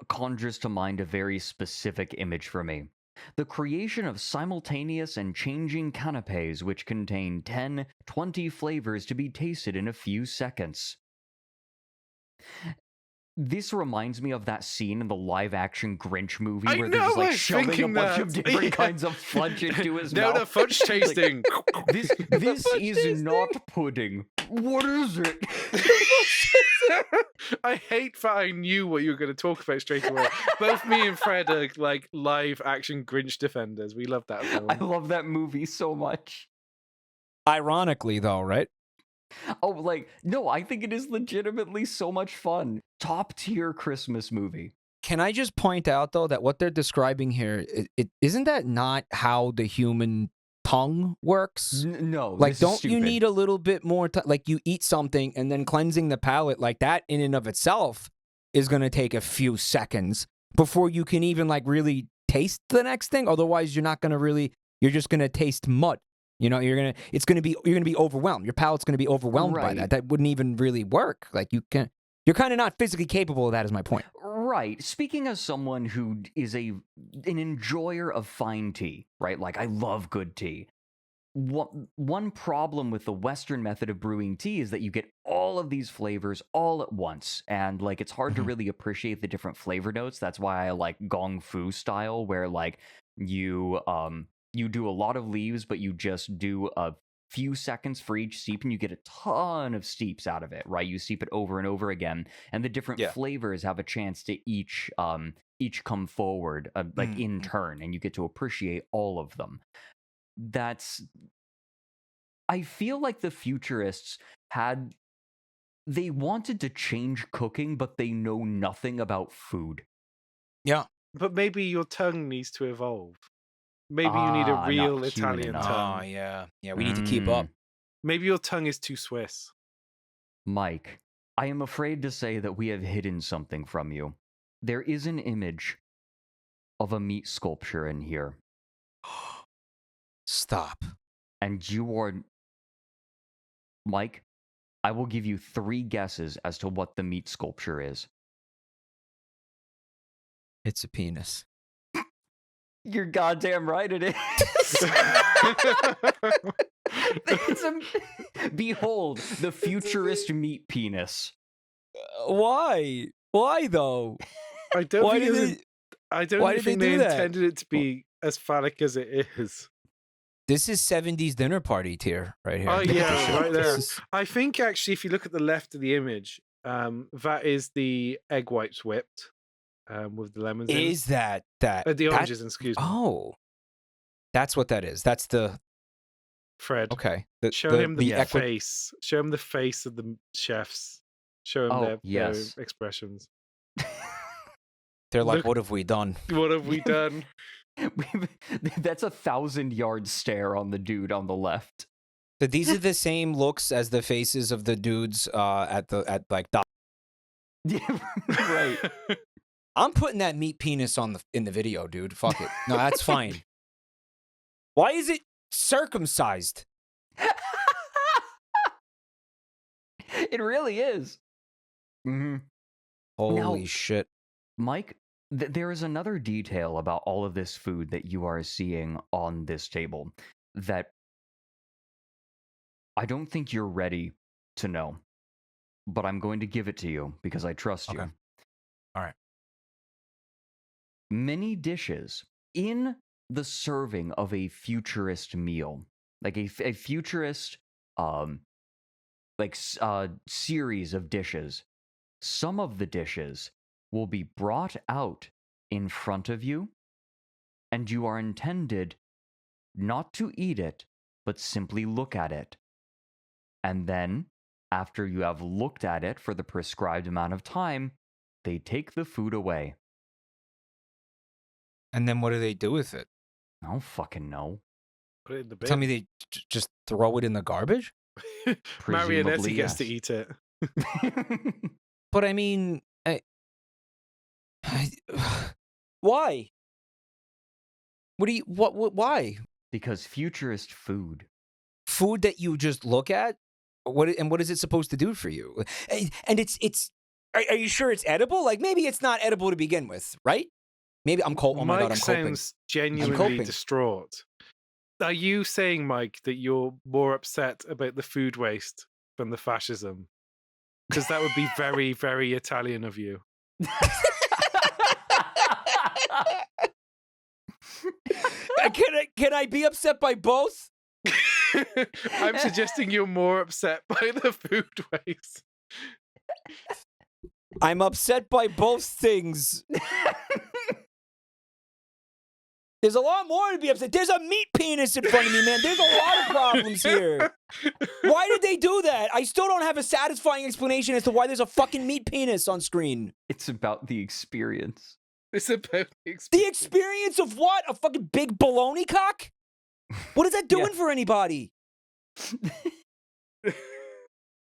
conjures to mind a very specific image for me. The creation of simultaneous and changing canapes which contain 10, 20 flavors to be tasted in a few seconds. This reminds me of that scene in the live-action Grinch movie I where they're just know, I like was shoving a thinking bunch of that. different Yeah. kinds of fudge into his No, mouth. the fudge tasting. This is not pudding. What is it? I hate that I knew what you were going to talk about straight away. Both me and Fred are like live action Grinch defenders. We love that film. I love that movie so much. Ironically, though, right? Oh, like, no, I think it is legitimately so much fun. Top tier Christmas movie. Can I just point out though that what they're describing here, it isn't that not how the human tongue works? No, Like, this is don't you stupid. need a little bit more time? Like, you eat something and then cleansing the palate, like that in and of itself is going to take a few seconds before you can even like really taste the next thing. Otherwise, you're not going to really, you're just going to taste mud. You know, you're going to be overwhelmed. Your palate's going to be overwhelmed by Right. that. That wouldn't even really work. Like, you're kind of not physically capable of that, is my point. Right. Speaking as someone who is an enjoyer of fine tea, right? Like, I love good tea. One problem with the Western method of brewing tea is that you get all of these flavors all at once, and like it's hard to really appreciate the different flavor notes. That's why I like Gong Fu style, where like you do a lot of leaves, but you just do a few seconds for each steep, and you get a ton of steeps out of it. Right? You steep it over and over again, and the different flavors have a chance to each come forward like in turn, and you get to appreciate all of them. I feel like the Futurists they wanted to change cooking, but they know nothing about food. Yeah. But maybe your tongue needs to evolve. Maybe you need a Not real human Italian enough. tongue. Oh, yeah. Yeah, we need to keep up. Maybe your tongue is too Swiss. Mike, I am afraid to say that we have hidden something from you. There is an image of a meat sculpture in here. Stop. And you are... Mike, I will give you 3 guesses as to what the meat sculpture is. It's a penis. You're goddamn right it is. Behold, the futurist meat penis. Why? Why though? I don't Why think, did I don't why did think they they do that? intended it to be as phallic as it is. This is 70s dinner party tier right here. Oh, Look at yeah, this shit. right there. This is- I think actually, if you look at the left of the image, that is the egg whites whipped with the lemons. Is that the oranges? Excuse me. Oh, that's what that is. That's the Fred. okay. Show him the equi- face. Show him the face of the chefs. Show him their yes. expressions. They're like, Look- what have we done? What have we done? That's a 1,000-yard stare on the dude on the left. So these are the same looks as the faces of the dudes at like. Yeah, right. I'm putting that meat penis in the video, dude. Fuck it. No, that's fine. Why is it circumcised? It really is. Mm-hmm. Holy Now- shit. Mike, there is another detail about all of this food that you are seeing on this table that I don't think you're ready to know, but I'm going to give it to you because I trust you. Okay. All right. Many dishes in the serving of a futurist meal, like a futurist series of dishes, some of the dishes will be brought out in front of you, and you are intended not to eat it, but simply look at it. And then, after you have looked at it for the prescribed amount of time, they take the food away. And then what do they do with it? I don't fucking know. Put it in the bin. Tell me they just throw it in the garbage? Marionette Presumably, gets to yes. eat it. But I mean, why? Why? Because futurist food. Food that you just look at? What is it supposed to do for you? And it's are you sure it's edible? Like maybe it's not edible to begin with, right? Maybe I'm cold. Oh my God, Mike I'm coping. sounds genuinely coping. distraught. Are you saying, Mike, that you're more upset about the food waste than the fascism? Because that would be very, very Italian of you. Can I be upset by both? I'm suggesting you're more upset by the food waste. I'm upset by both things. There's a lot more to be upset. There's a meat penis in front of me, man. There's a lot of problems here. Why did they do that? I still don't have a satisfying explanation as to why there's a fucking meat penis on screen. It's about the experience. It's about the experience. The experience of what? A fucking big baloney cock? What is that doing for anybody?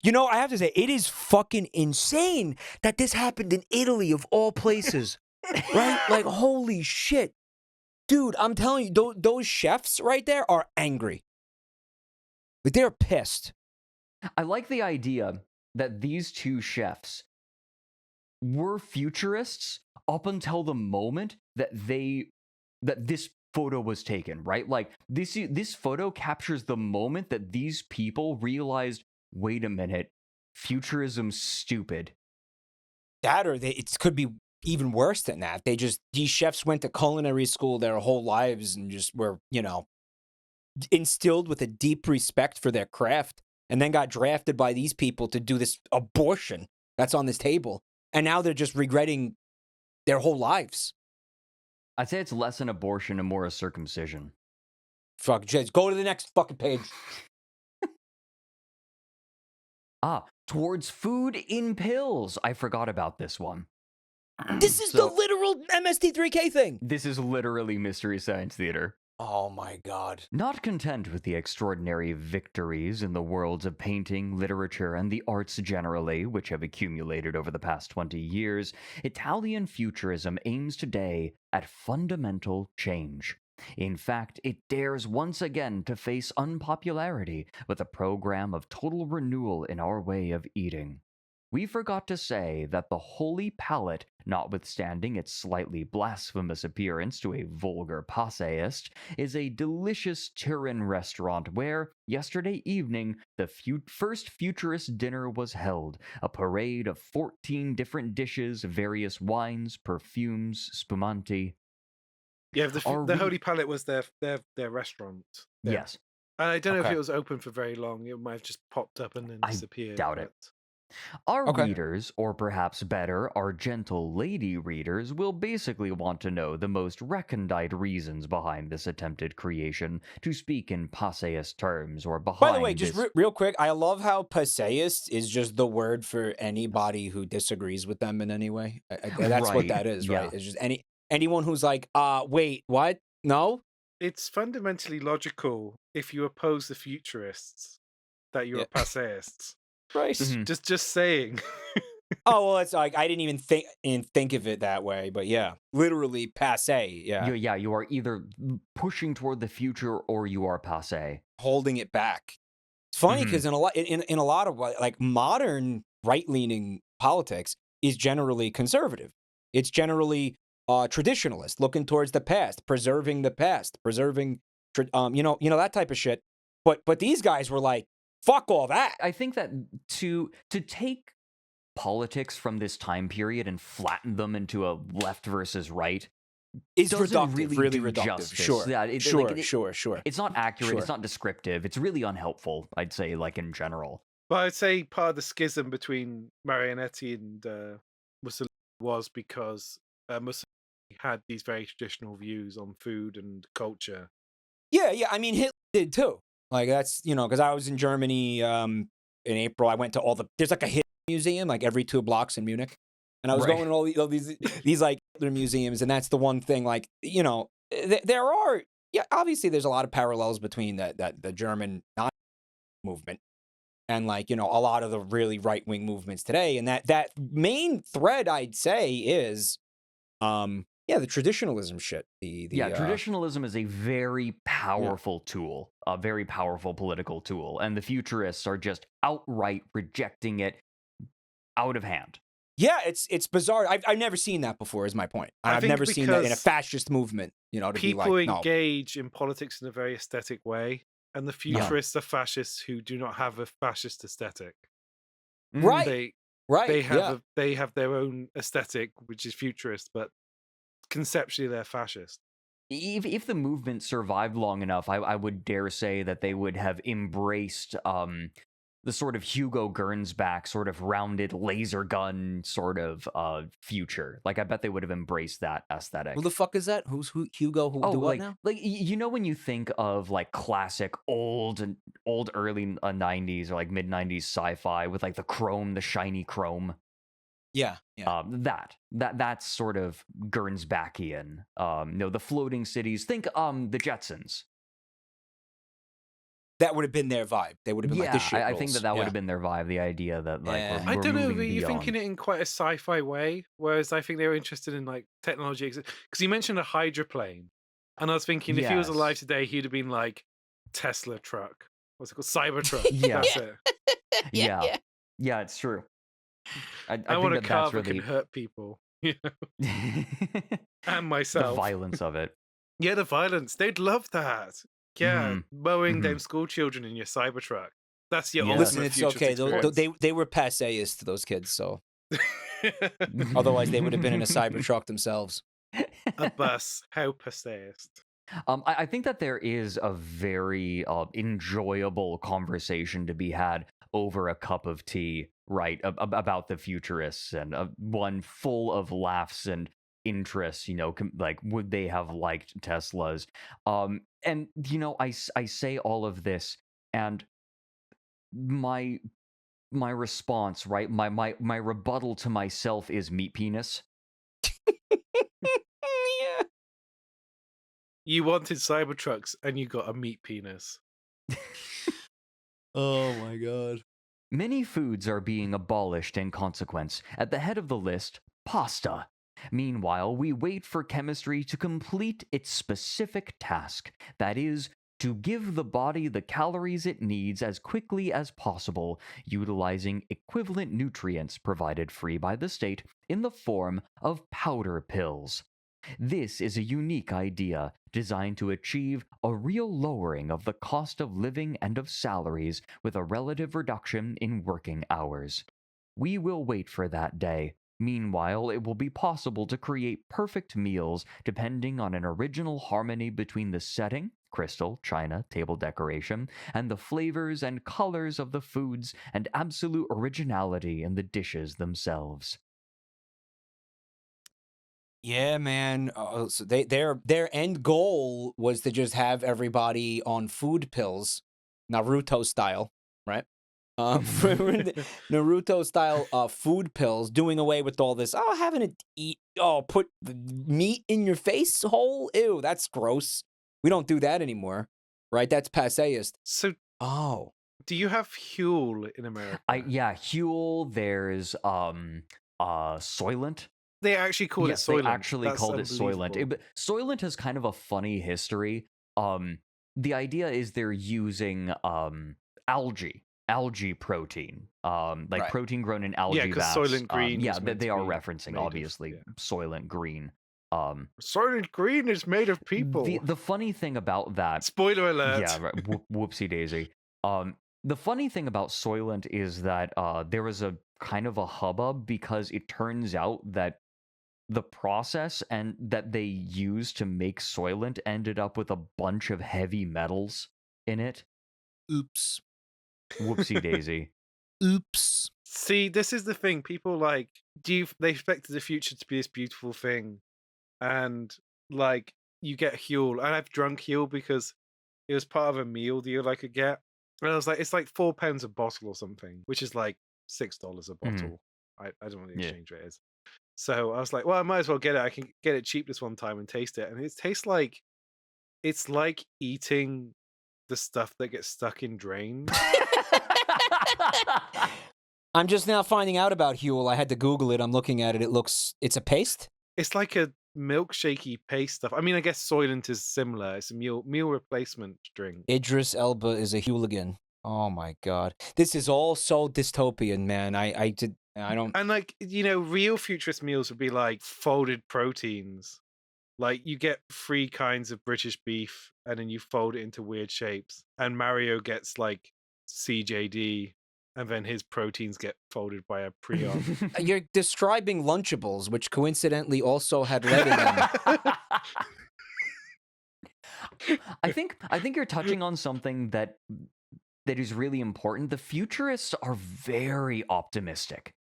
You know, I have to say, it is fucking insane that this happened in Italy of all places. Right? Like, holy shit. Dude, I'm telling you, those chefs right there are angry. Like, they're pissed. I like the idea that these two chefs were futurists up until the moment that this photo was taken, right? Like this photo captures the moment that these people realized, wait a minute, futurism's stupid. That or it could be even worse than that. These chefs went to culinary school their whole lives and just were, instilled with a deep respect for their craft, and then got drafted by these people to do this abortion that's on this table. And now they're just regretting their whole lives. I'd say it's less an abortion and more a circumcision. Fuck, just go to the next fucking page. Towards food in pills. I forgot about this one. This is the literal MST3K thing. This is literally Mystery Science Theater. Oh my God. Not content with the extraordinary victories in the worlds of painting, literature, and the arts generally, which have accumulated over the past 20 years, Italian futurism aims today at fundamental change. In fact, it dares once again to face unpopularity with a program of total renewal in our way of eating. We forgot to say that the Holy Palate, notwithstanding its slightly blasphemous appearance to a vulgar passeist, is a delicious Turin restaurant where, yesterday evening, the first futurist dinner was held, a parade of 14 different dishes, various wines, perfumes, spumante. Yeah, the Holy Palate was their restaurant. Yes. I don't know if it was open for very long. It might have just popped up and then disappeared. I doubt it. Our readers, or perhaps better, our gentle lady readers, will basically want to know the most recondite reasons behind this attempted creation, to speak in passeist terms, or behind. By the way, just real quick, I love how passeist is just the word for anybody who disagrees with them in any way. That's what that is, right? It's just anyone who's like, wait, what? No? It's fundamentally logical if you oppose the futurists that you're passeist. Right. Just saying. Oh, well, it's like I didn't even think of it that way, but yeah, literally passe. Yeah. You are either pushing toward the future or you are passe, holding it back. It's funny because in a lot of like modern right-leaning politics is generally conservative. It's generally traditionalist, looking towards the past, preserving the past, preserving that type of shit. But these guys were like, fuck all that. I think that to take politics from this time period and flatten them into a left versus right is reductive, really reductive. Justice. Sure, yeah, sure. It's not accurate. It's not descriptive. It's really unhelpful, I'd say, like in general. But I'd say part of the schism between Marionetti and Mussolini was because Mussolini had these very traditional views on food and culture. Yeah. I mean, Hitler did too. Like that's, because I was in Germany in April. I went to there's like a Hitler museum like every 2 blocks in Munich. And I was going to all these like Hitler museums. And that's the one thing, like, there are, obviously there's a lot of parallels between the German Nazi movement and like, you know, a lot of the really right-wing movements today. And that main thread, I'd say, is the traditionalism shit. Traditionalism is a very powerful tool, a very powerful political tool, and the futurists are just outright rejecting it out of hand. Yeah, it's bizarre. I've never seen that before, is my point. I've never seen that in a fascist movement, you know, to be like, people engage in politics in a very aesthetic way, and the futurists are fascists who do not have a fascist aesthetic. Right. They have their own aesthetic, which is futurist, but conceptually they're fascist. If the movement survived long enough, I would dare say that they would have embraced the sort of Hugo Gernsback sort of rounded laser gun sort of future. Like, I bet they would have embraced that aesthetic. Who the fuck is that? Who's Hugo? What now? Like, you know, when you think of like classic old early 90s or like mid 90s sci-fi with like the shiny chrome. Yeah. That's sort of Gernsbackian. The floating cities. Think the Jetsons. That would have been their vibe. They would have been like, this shit I think that would have been their vibe. The idea that like I don't know, but you're beyond. thinking it in quite a sci-fi way, whereas I think they were interested in like technology. Because you mentioned a hydroplane, and I was thinking if he was alive today, he'd have been like Tesla truck. What's it called? Cybertruck. Yeah. That's it. Yeah, it's true. I want a car that can hurt people. And myself. The violence of it. Yeah, the violence. They'd love that. Yeah, mowing them school children in your Cybertruck. That's your ultimate. Listen, it's okay. They were passéist to those kids, so otherwise they would have been in a Cybertruck themselves. A bus. How passéist. I think that there is a very enjoyable conversation to be had over a cup of tea, right, about the futurists, and one full of laughs and interests, you know, like, would they have liked Teslas? And, you know, I say all of this, and my response, right, my rebuttal to myself is meat penis. Yeah. You wanted Cybertrucks and you got a meat penis. Oh my god. Many foods are being abolished in consequence. At the head of the list, pasta. Meanwhile, we wait for chemistry to complete its specific task, that is, to give the body the calories it needs as quickly as possible, utilizing equivalent nutrients provided free by the state in the form of powder pills. This is a unique idea designed to achieve a real lowering of the cost of living and of salaries with a relative reduction in working hours. We will wait for that day. Meanwhile, it will be possible to create perfect meals depending on an original harmony between the setting, crystal, china, table decoration, and the flavors and colors of the foods, and absolute originality in the dishes themselves. Yeah, man. So their end goal was to just have everybody on food pills, Naruto style, right? Naruto style food pills, doing away with all this. Oh, having to eat. Oh, put the meat in your face hole. Ew, that's gross. We don't do that anymore, right? That's passéist. So, do you have Huel in America? Huel. There's Soylent. They actually call it Soylent. They actually called it Soylent. Soylent has kind of a funny history. The idea is they're using algae protein, protein grown in algae vats. Yeah, because Soylent Green. They are referencing obviously Soylent Green. Soylent Green is made of people. The funny thing about that. Spoiler alert. Yeah, right, whoopsie daisy. The funny thing about Soylent is that there was a kind of a hubbub because it turns out that the process and that they used to make Soylent ended up with a bunch of heavy metals in it. Oops. Whoopsie daisy. Oops. See, this is the thing. People they expected the future to be this beautiful thing, and like you get Huel, and I've drunk Huel because it was part of a meal deal I could get, and I was like, it's like £4 a bottle or something, which is like $6 a bottle. I don't know what the exchange rate is. So I was like, well, I might as well get it. I can get it cheap this one time and taste it. And it tastes like, it's like eating the stuff that gets stuck in drains. I'm just now finding out about Huel. I had to Google it. I'm looking at it. It's a paste? It's like a milkshakey paste stuff. I mean, I guess Soylent is similar. It's a meal replacement drink. Idris Elba is a hooligan. Oh my god. This is all so dystopian, man. I don't. And like, real futurist meals would be like folded proteins. Like you get 3 kinds of British beef and then you fold it into weird shapes. And Mario gets like CJD and then his proteins get folded by a prion. You're describing Lunchables, which coincidentally also had lead in them. I think you're touching on something that is really important. The futurists are very optimistic.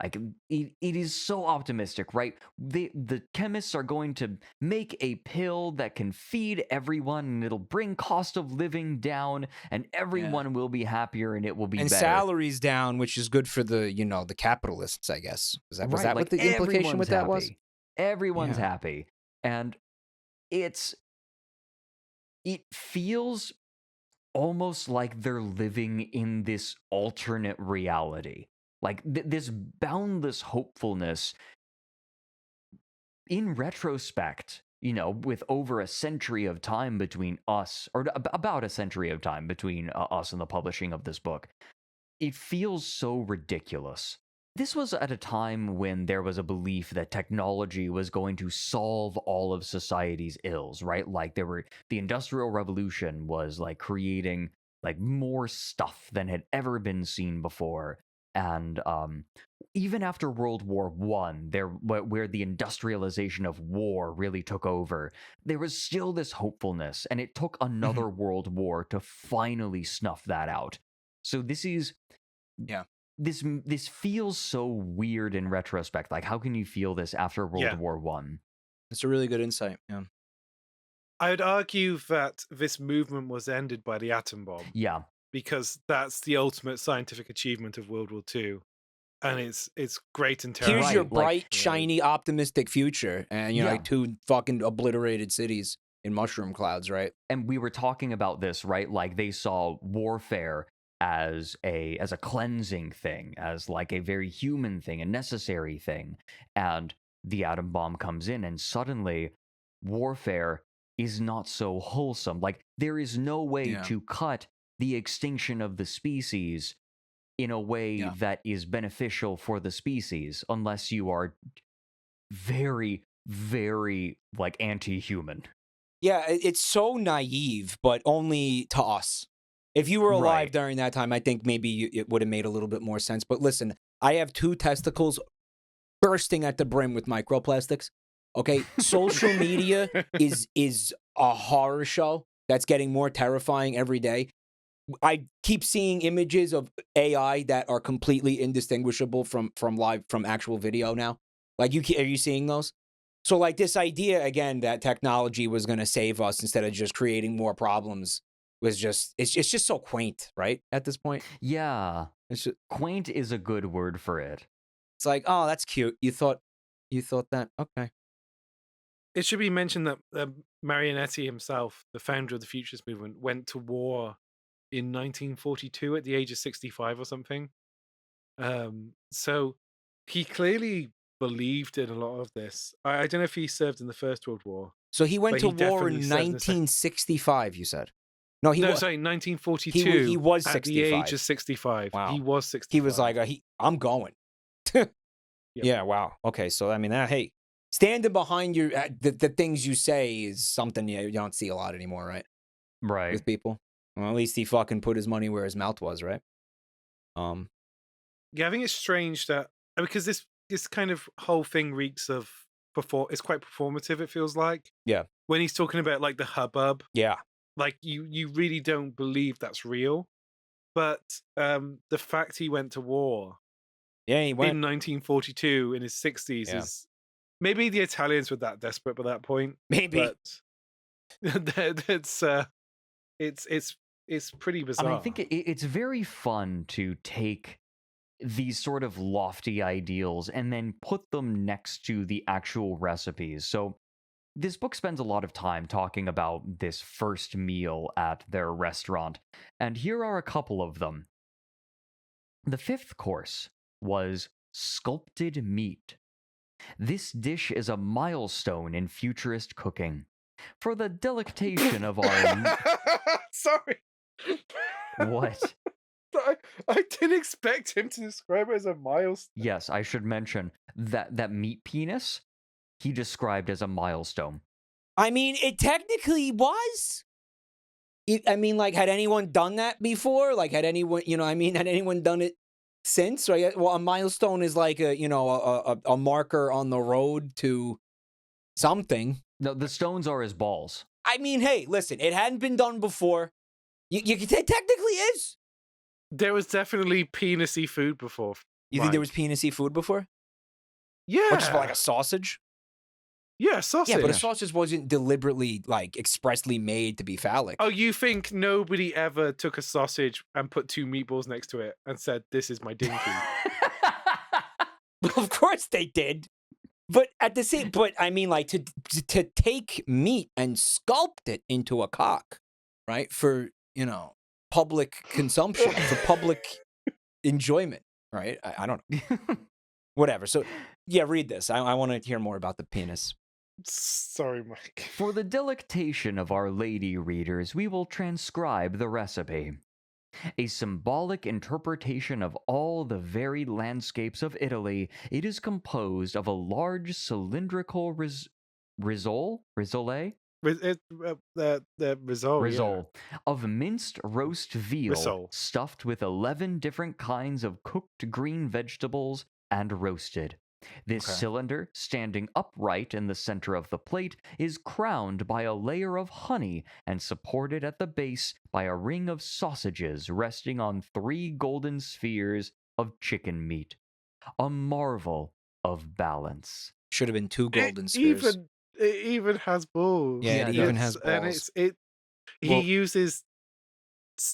Like it is so optimistic, right? The chemists are going to make a pill that can feed everyone, and it'll bring cost of living down, and everyone will be happier, and it will be and better. salaries down, which is good for the the capitalists, I guess. Was that like, what the implication with that was? Everyone's happy, and it feels almost like they're living in this alternate reality. Like this boundless hopefulness in retrospect, with over a century of time between us, or about a century of time between us and the publishing of this book, it feels so ridiculous. This was at a time when there was a belief that technology was going to solve all of society's ills, right? Like the Industrial Revolution was like creating like more stuff than had ever been seen before. And even after World War I, where the industrialization of war really took over, there was still this hopefulness, and it took another World War to finally snuff that out. So this is, this feels so weird in retrospect. Like, how can you feel this after World War I? That's a really good insight. Yeah. I would argue that this movement was ended by the atom bomb. Yeah. Because that's the ultimate scientific achievement of World War II. And it's great and terrible. Here's your bright, shiny, optimistic future. And, like 2 fucking obliterated cities in mushroom clouds, right? And we were talking about this, right? Like they saw warfare as a cleansing thing, as like a very human thing, a necessary thing. And the atom bomb comes in, and suddenly warfare is not so wholesome. Like there is no way to cut the extinction of the species in a way that is beneficial for the species, unless you are very, very like anti-human. Yeah, it's so naive, but only to us. If you were alive during that time, I think maybe it would have made a little bit more sense. But listen, I have 2 testicles bursting at the brim with microplastics. Okay, social media is a horror show that's getting more terrifying every day. I keep seeing images of AI that are completely indistinguishable from actual video now. Like, are you seeing those? So, like, this idea, again, that technology was going to save us instead of just creating more problems was just, it's just so quaint, right? At this point. Yeah. Quaint is a good word for it. It's like, oh, that's cute. You thought that? Okay. It should be mentioned that Marinetti himself, the founder of the Futurist movement, went to war in 1942 at the age of 65 or something. So he clearly believed in a lot of this. I don't know if he served in the First World War. So he went to war in 1965, you said? No, sorry, 1942. He was 65. At the age of 65. Wow. He was 65. He was like, I'm going. Yeah, wow. Okay, so I mean, hey, standing behind your the things you say is something you don't see a lot anymore, right? Right. With people. Well, at least he fucking put his money where his mouth was, right? Yeah, I think it's strange that because this kind of whole thing reeks of it's quite performative. It feels like when he's talking about like the hubbub. Yeah, like you really don't believe that's real, but the fact he went to war. Yeah, he went in 1942 in his 60s is maybe the Italians were that desperate by that point. Maybe, but it's pretty bizarre. I mean, I think it's very fun to take these sort of lofty ideals and then put them next to the actual recipes. So this book spends a lot of time talking about this first meal at their restaurant, and here are a couple of them. The fifth course was sculpted meat. This dish is a milestone in futurist cooking. For the delectation of our... Sorry. What? I didn't expect him to describe it as a milestone. Yes, I should mention that meat penis he described as a milestone. I mean, it technically was. I mean, like, had anyone done that before? Like, had anyone, had anyone done it since? Right? Well, a milestone is like a marker on the road to something. No, the stones are his balls. I mean, hey, listen, it hadn't been done before. It technically is. There was definitely penisy food before. You think there was penisy food before? Yeah. Or just like a sausage? Yeah, sausage. Yeah, but a sausage wasn't deliberately, like, expressly made to be phallic. Oh, you think nobody ever took a sausage and put two meatballs next to it and said, "This is my dinky"? Of course they did. But I mean, like, to take meat and sculpt it into a cock, right? For, public consumption, for public enjoyment, right? I don't know. Whatever. So, yeah, read this. I want to hear more about the penis. Sorry, Mike. For the delectation of our lady readers, we will transcribe the recipe. A symbolic interpretation of all the varied landscapes of Italy, it is composed of a large cylindrical risole The risole of minced roast veal Risole. stuffed with 11 different kinds of cooked green vegetables and roasted. This Okay. cylinder, standing upright in the center of the plate, is crowned by a layer of honey and supported at the base by a ring of sausages resting on 3 golden spheres of chicken meat. A marvel of balance. Should have been 2 golden spheres. It even has balls. Yeah, it even does. has And balls. he Well- uses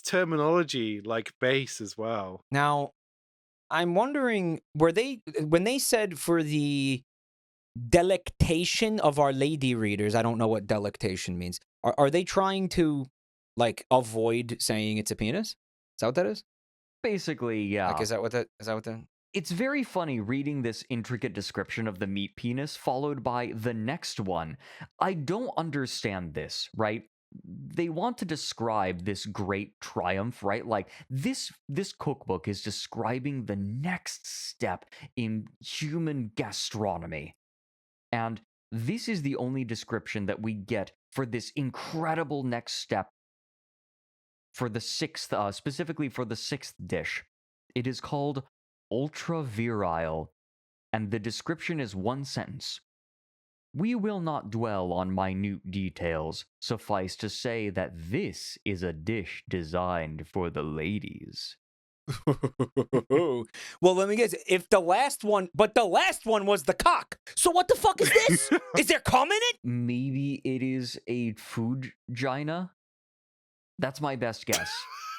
terminology like base as well. Now, I'm wondering, when they said for the delectation of our lady readers, I don't know what delectation means. Are they trying to, like, avoid saying it's a penis? Is that what that is? Basically, yeah. Like, is that what that? It's very funny reading this intricate description of the meat penis followed by the next one. I don't understand this, right? They want to describe this great triumph, right? Like this cookbook is describing the next step in human gastronomy. And this is the only description that we get for this incredible next step for the sixth, specifically for the sixth dish. It is called ultra virile, and the description is one sentence. We will not dwell on minute details. Suffice to say that this is a dish designed for the ladies. Well, let me guess. If the last one was the cock. So what the fuck is this? Is there cum in it? Maybe it is a food gina? That's my best guess.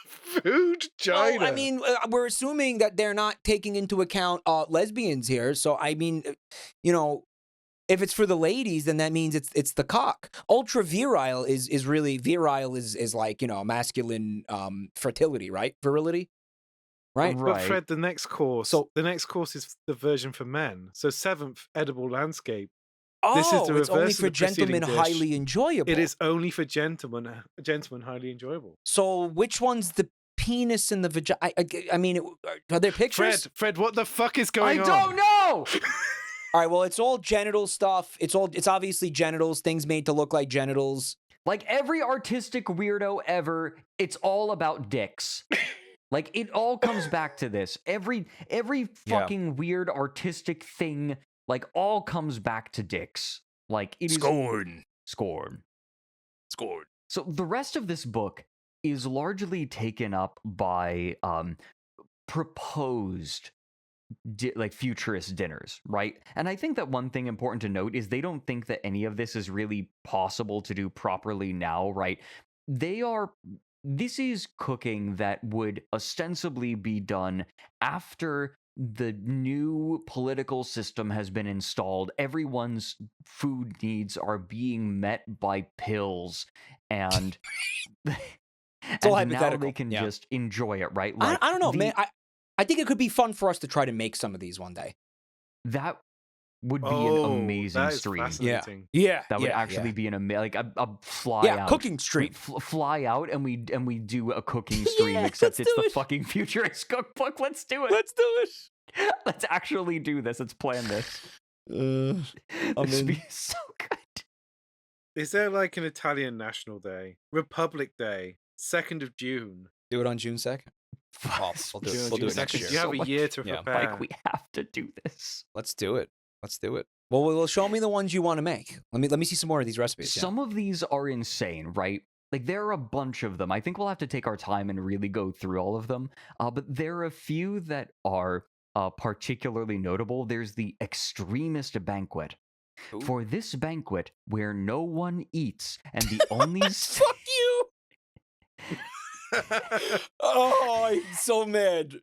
Food gina. Well, I mean, we're assuming that they're not taking into account lesbians here. So, I mean, if it's for the ladies, then that means it's the cock. Ultra virile is really virile is like, masculine fertility, right? Virility, right? But Fred, the next course is the version for men. So 7th edible landscape. This is the it's only reverse of for the preceding gentlemen dish. highly enjoyable. It is only for gentlemen highly enjoyable. So which one's the penis and the vagina? I mean, are there pictures? Fred, what the fuck is going on? I don't know! All right, well, it's all genital stuff. It's obviously genitals, things made to look like genitals. Like every artistic weirdo ever, it's all about dicks. Like it all comes back to this. Every fucking weird artistic thing, like all comes back to dicks. Like it is scorn. So the rest of this book is largely taken up by proposed like futurist dinners, right? And I think that one thing important to note is they don't think that any of this is really possible to do properly now, right? This is cooking that would ostensibly be done after the new political system has been installed. Everyone's food needs are being met by pills, and all and now hypothetical. they can just enjoy it, right? I don't know, man. I think it could be fun for us to try to make some of these one day. That would be an amazing that is stream. fascinating. Yeah. That would actually be an amazing, like a fly Yeah, out. cooking stream. We fly out and we do a cooking stream, except it's the fucking Futurist cookbook. Let's do it. Let's do it. Let's actually do this. Let's plan this. This would be so good. Is there like an Italian National Day? Republic Day, 2nd of June. Do it on June 2nd. Oh, we'll do it next year. You have a year to prepare. Like, we have to do this. Let's do it. Well, show me the ones you want to make. Let me see some more of these recipes. Some of these are insane, right? Like, there are a bunch of them. I think we'll have to take our time and really go through all of them. But there are a few that are particularly notable. There's the Extremist Banquet. Ooh. For this banquet, where no one eats, and the only... Fuck you! Oh, I'm so mad.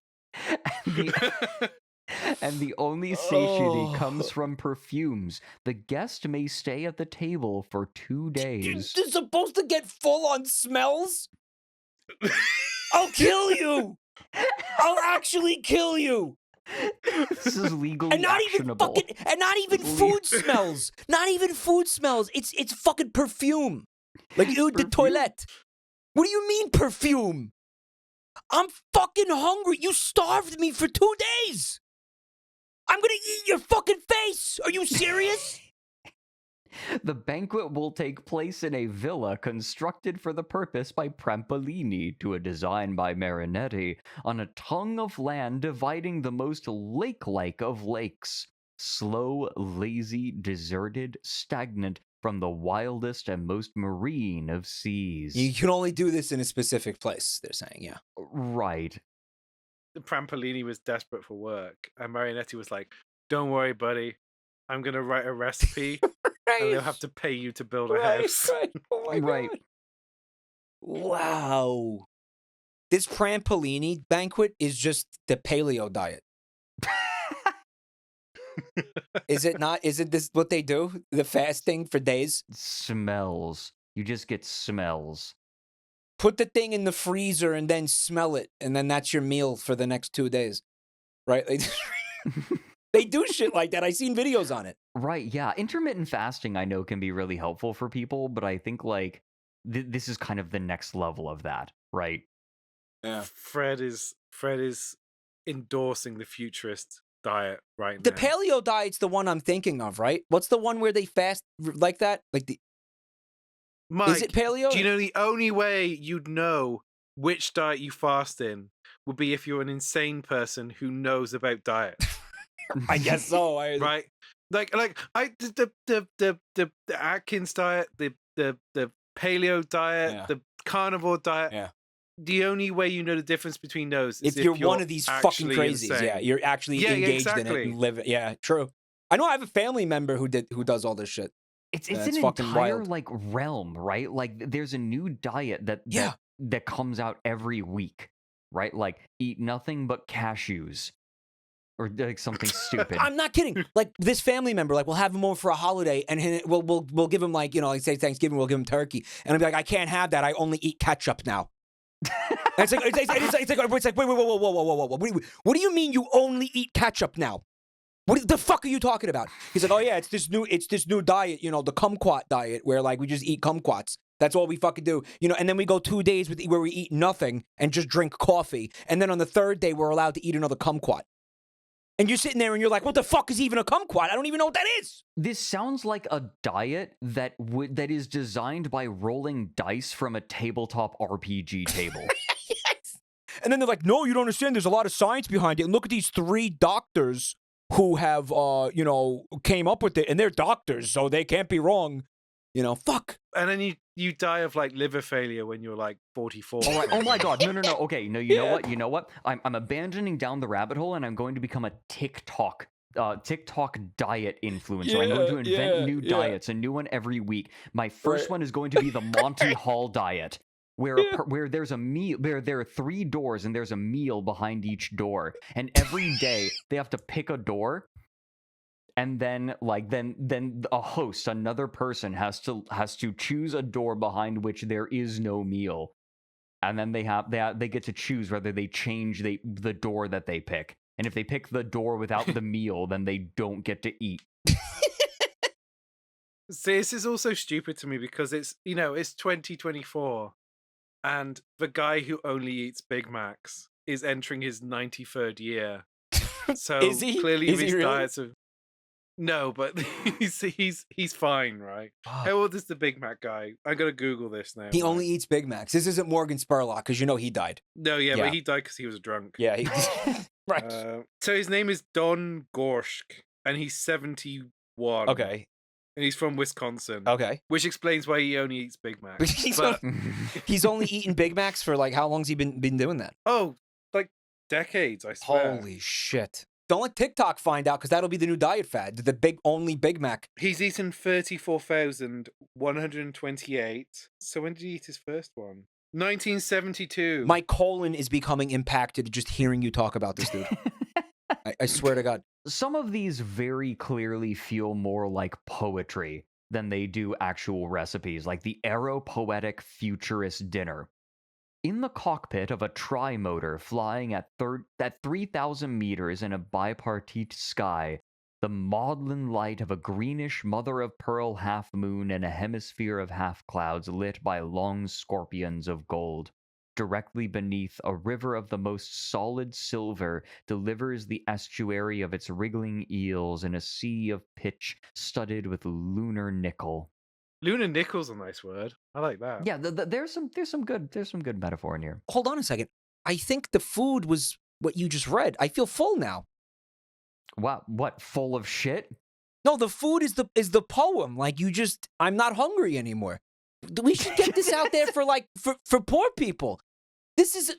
And the only satiety comes from perfumes. The guest may stay at the table for 2 days. You're supposed to get full on smells? I'll kill you! I'll actually kill you! This is legally And not actionable. even food smells. Not even food smells. It's fucking perfume. Like eau de toilette. What do you mean perfume? I'm fucking hungry. You starved me for 2 days. I'm gonna eat your fucking face. Are you serious? The banquet will take place in a villa constructed for the purpose by Prampolini to a design by Marinetti on a tongue of land dividing the most lake-like of lakes. Slow, lazy, deserted, stagnant from the wildest and most marine of seas. You can only do this in a specific place, they're saying, yeah. Right. Prampolini was desperate for work, and Marinetti was like, "Don't worry, buddy. I'm gonna write a recipe, and they'll have to pay you to build a house." Right. Oh my Right. God. Wow. This Prampolini banquet is just the paleo diet. Is it not? Isn't this what they do? The fasting for days? Smells. You just get smells. Put the thing in the freezer and then smell it, and then that's your meal for the next 2 days. Right? They do shit like that. I've seen videos on it. Right, yeah. Intermittent fasting, I know, can be really helpful for people, but I think, like, this is kind of the next level of that, right? Yeah. Fred is endorsing the futurist diet right The now. paleo diet's the one I'm thinking of, right? What's the one where they fast like that? Like the Mike, is it paleo? do you know the only way you'd know which diet you fast in would be if you're an insane person who knows about diet, I guess so. right? Like the Atkins diet, the paleo diet, Yeah. the carnivore diet. Yeah. The only way you know the difference between those is if you're one of these fucking actually crazies, insane. yeah, you're actually Yeah, engaged in it exactly. and live it. Yeah, true. I know I have a family member who does all this shit. It's Yeah, an it's fucking entire wild. like realm, right? Like there's a new diet that comes out every week, right? Like eat nothing but cashews, or like something stupid. I'm not kidding. Like this family member, like we'll have him over for a holiday, and we'll give him like like say Thanksgiving, we'll give him turkey, and I'll be like, I can't have that. I only eat ketchup now. And it's like wait, whoa. What do you mean you only eat ketchup now? What the fuck are you talking about? He's like, oh yeah, it's this new diet, the kumquat diet, where like we just eat kumquats. That's all we fucking do, and then we go 2 days where we eat nothing and just drink coffee, and then on the third day we're allowed to eat another kumquat. And you're sitting there and you're like, what the fuck is even a kumquat? I don't even know what that is. This sounds like a diet that is designed by rolling dice from a tabletop RPG table. Yes. And then they're like, no, you don't understand. There's a lot of science behind it. And look at these 3 doctors who have, came up with it. And they're doctors, so they can't be wrong. Fuck. And then you die of like liver failure when you're like 44. All right. Oh my god. No. Okay. No, you know what? I'm abandoning down the rabbit hole and I'm going to become a TikTok diet influencer. I'm going to invent new diets, a new one every week. My first one is going to be the Monty Hall diet, where there's a meal, there are 3 doors and there's a meal behind each door, and every day they have to pick a door. And then a host, another person has to choose a door behind which there is no meal. and then they get to choose whether they change the door that they pick. And if they pick the door without the meal, then they don't get to eat. See, this is also stupid to me because it's 2024, and the guy who only eats Big Macs is entering his 93rd year. So Is he? clearly Is he these really? diets are no, but he's fine, right? How old is the Big Mac guy? I gotta Google this now. He Mike. only eats Big Macs. This isn't Morgan Spurlock because he died. No, yeah, Yeah. but he died because he was drunk. Yeah, right. So his name is Don Gorsk, and he's 71. Okay. And he's from Wisconsin. Okay. Which explains why he only eats Big Macs. He's only eaten Big Macs for like how long's he been doing that? Oh, like decades, I swear. Holy shit. Don't let TikTok find out because that'll be the new diet fad. The only Big Mac. He's eaten 34,128. So when did he eat his first one? 1972. My colon is becoming impacted just hearing you talk about this dude. I swear to God. Some of these very clearly feel more like poetry than they do actual recipes, like the Aeropoetic Futurist Dinner. In the cockpit of a trimotor flying at 3,000 meters in a bipartite sky, the maudlin light of a greenish mother-of-pearl half-moon in a hemisphere of half-clouds lit by long scorpions of gold. Directly beneath, a river of the most solid silver delivers the estuary of its wriggling eels in a sea of pitch studded with lunar nickel. Lunar nickel's a nice word. I like that. Yeah, there's some good metaphor in here. Hold on a second. I think the food was what you just read. I feel full now. Wow, what, full of shit? No, the food is the poem. Like I'm not hungry anymore. We should get this out there for poor people. These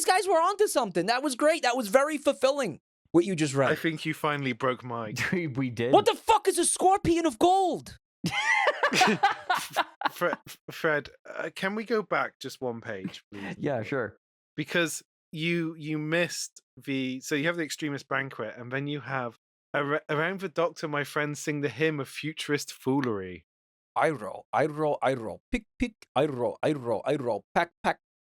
guys were onto something. That was great. That was very fulfilling. What you just read. I think you finally broke Mike. We did. What the fuck is a scorpion of gold? Fred, can we go back just one page, please? Yeah, sure. Because you missed so you have the extremist banquet, and then you have around the doctor, my friends sing the hymn of futurist foolery. I roll, pick, I roll, pack,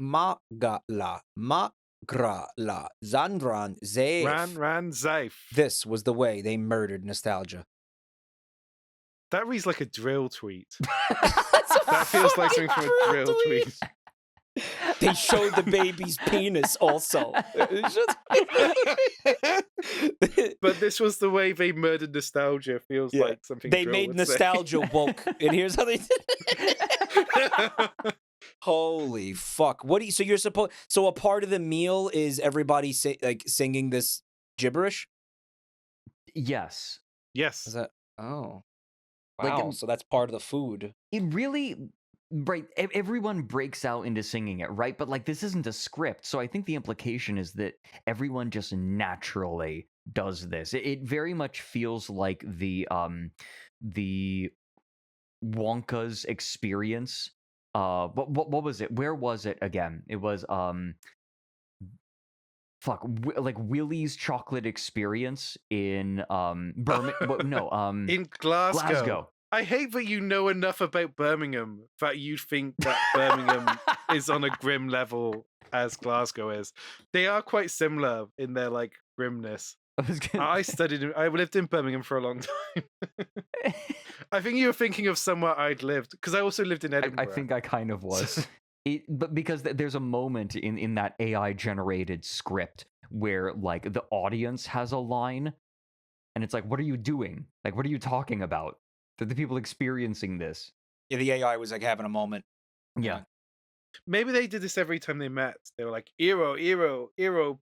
magala, magrala, zanran, zeif. Ran, Zeif. This was the way they murdered nostalgia. That reads like a drill tweet. That feels like something from a drill tweet. They showed the baby's penis also. But this was the way they murdered nostalgia. Feels like something they drill made would nostalgia say. woke. And here's how they did it. Holy fuck. So a part of the meal is everybody singing this gibberish? Yes. Yes. Is that wow. Like, So that's part of the food. It really, right, everyone breaks out into singing it, right? But like, this isn't a script, so I think the implication is that everyone just naturally does this. It very much feels like the Wonka's experience. What was it? Where was it again? It was like Willy's Chocolate Experience in Birmingham. No, in Glasgow. Glasgow. I hate that you know enough about Birmingham that you think that Birmingham is on a grim level as Glasgow is. They are quite similar in their like grimness. I lived in Birmingham for a long time. I think you were thinking of somewhere I'd lived because I also lived in Edinburgh. I think I kind of was. But because there's a moment in that AI generated script where like the audience has a line and it's like, what are you doing? Like, what are you talking about? They're the people experiencing this. Yeah, the AI was like having a moment. Yeah. Maybe they did this every time they met. They were like, Eero,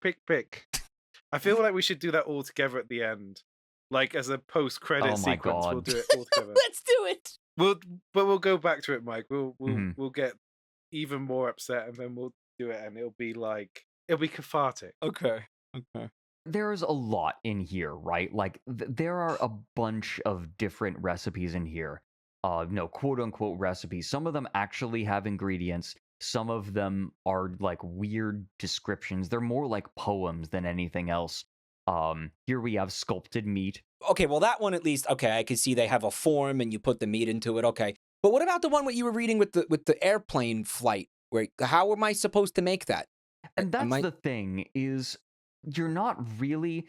pick. I feel like we should do that all together at the end. Like as a post-credit sequence, we'll do it all together. Let's do it. We'll go back to it, Mike. We'll get even more upset and then we'll do it and it'll be cathartic. Okay. There's a lot in here, right? Like there are a bunch of different recipes in here. Quote unquote recipes. Some of them actually have ingredients. Some of them are like weird descriptions. They're more like poems than anything else. Here we have sculpted meat. Okay, well that one at least, okay, I can see they have a form and you put the meat into it, okay. But what about the one what you were reading with the airplane flight? How am I supposed to make that? And that's Am I- the thing, is you're not really.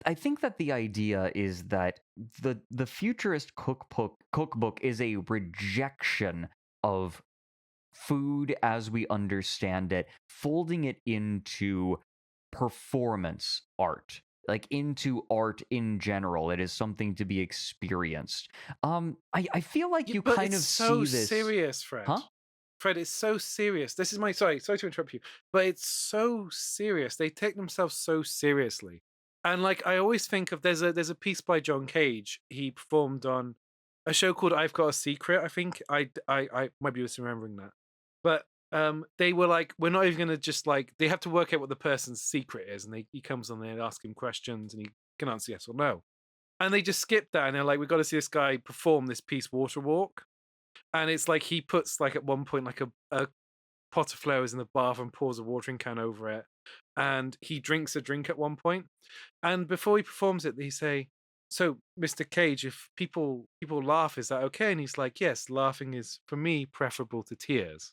I think that the idea is that the futurist cookbook is a rejection of food as we understand it, folding it into performance art, like into art in general. It is something to be experienced. I feel like you but kind it's of so see this. serious, Fred. Huh? Fred, it's so serious. This is my sorry to interrupt you, but it's so serious. They take themselves so seriously, and like I always think of there's a piece by John Cage. He performed on a show called I've Got a Secret. I think I might be misremembering that, but they were like, we're not even gonna just like they have to work out what the person's secret is, and he comes on there and asks him questions, and he can answer yes or no, and they just skip that, and they're like, we've got to see this guy perform this piece Water Walk. And it's like he puts like at one point like a pot of flowers in the bath and pours a watering can over it, and he drinks a drink at one point. And before he performs it, they say, "So, Mr. Cage, if people laugh, is that okay?" And he's like, "Yes, laughing is for me preferable to tears."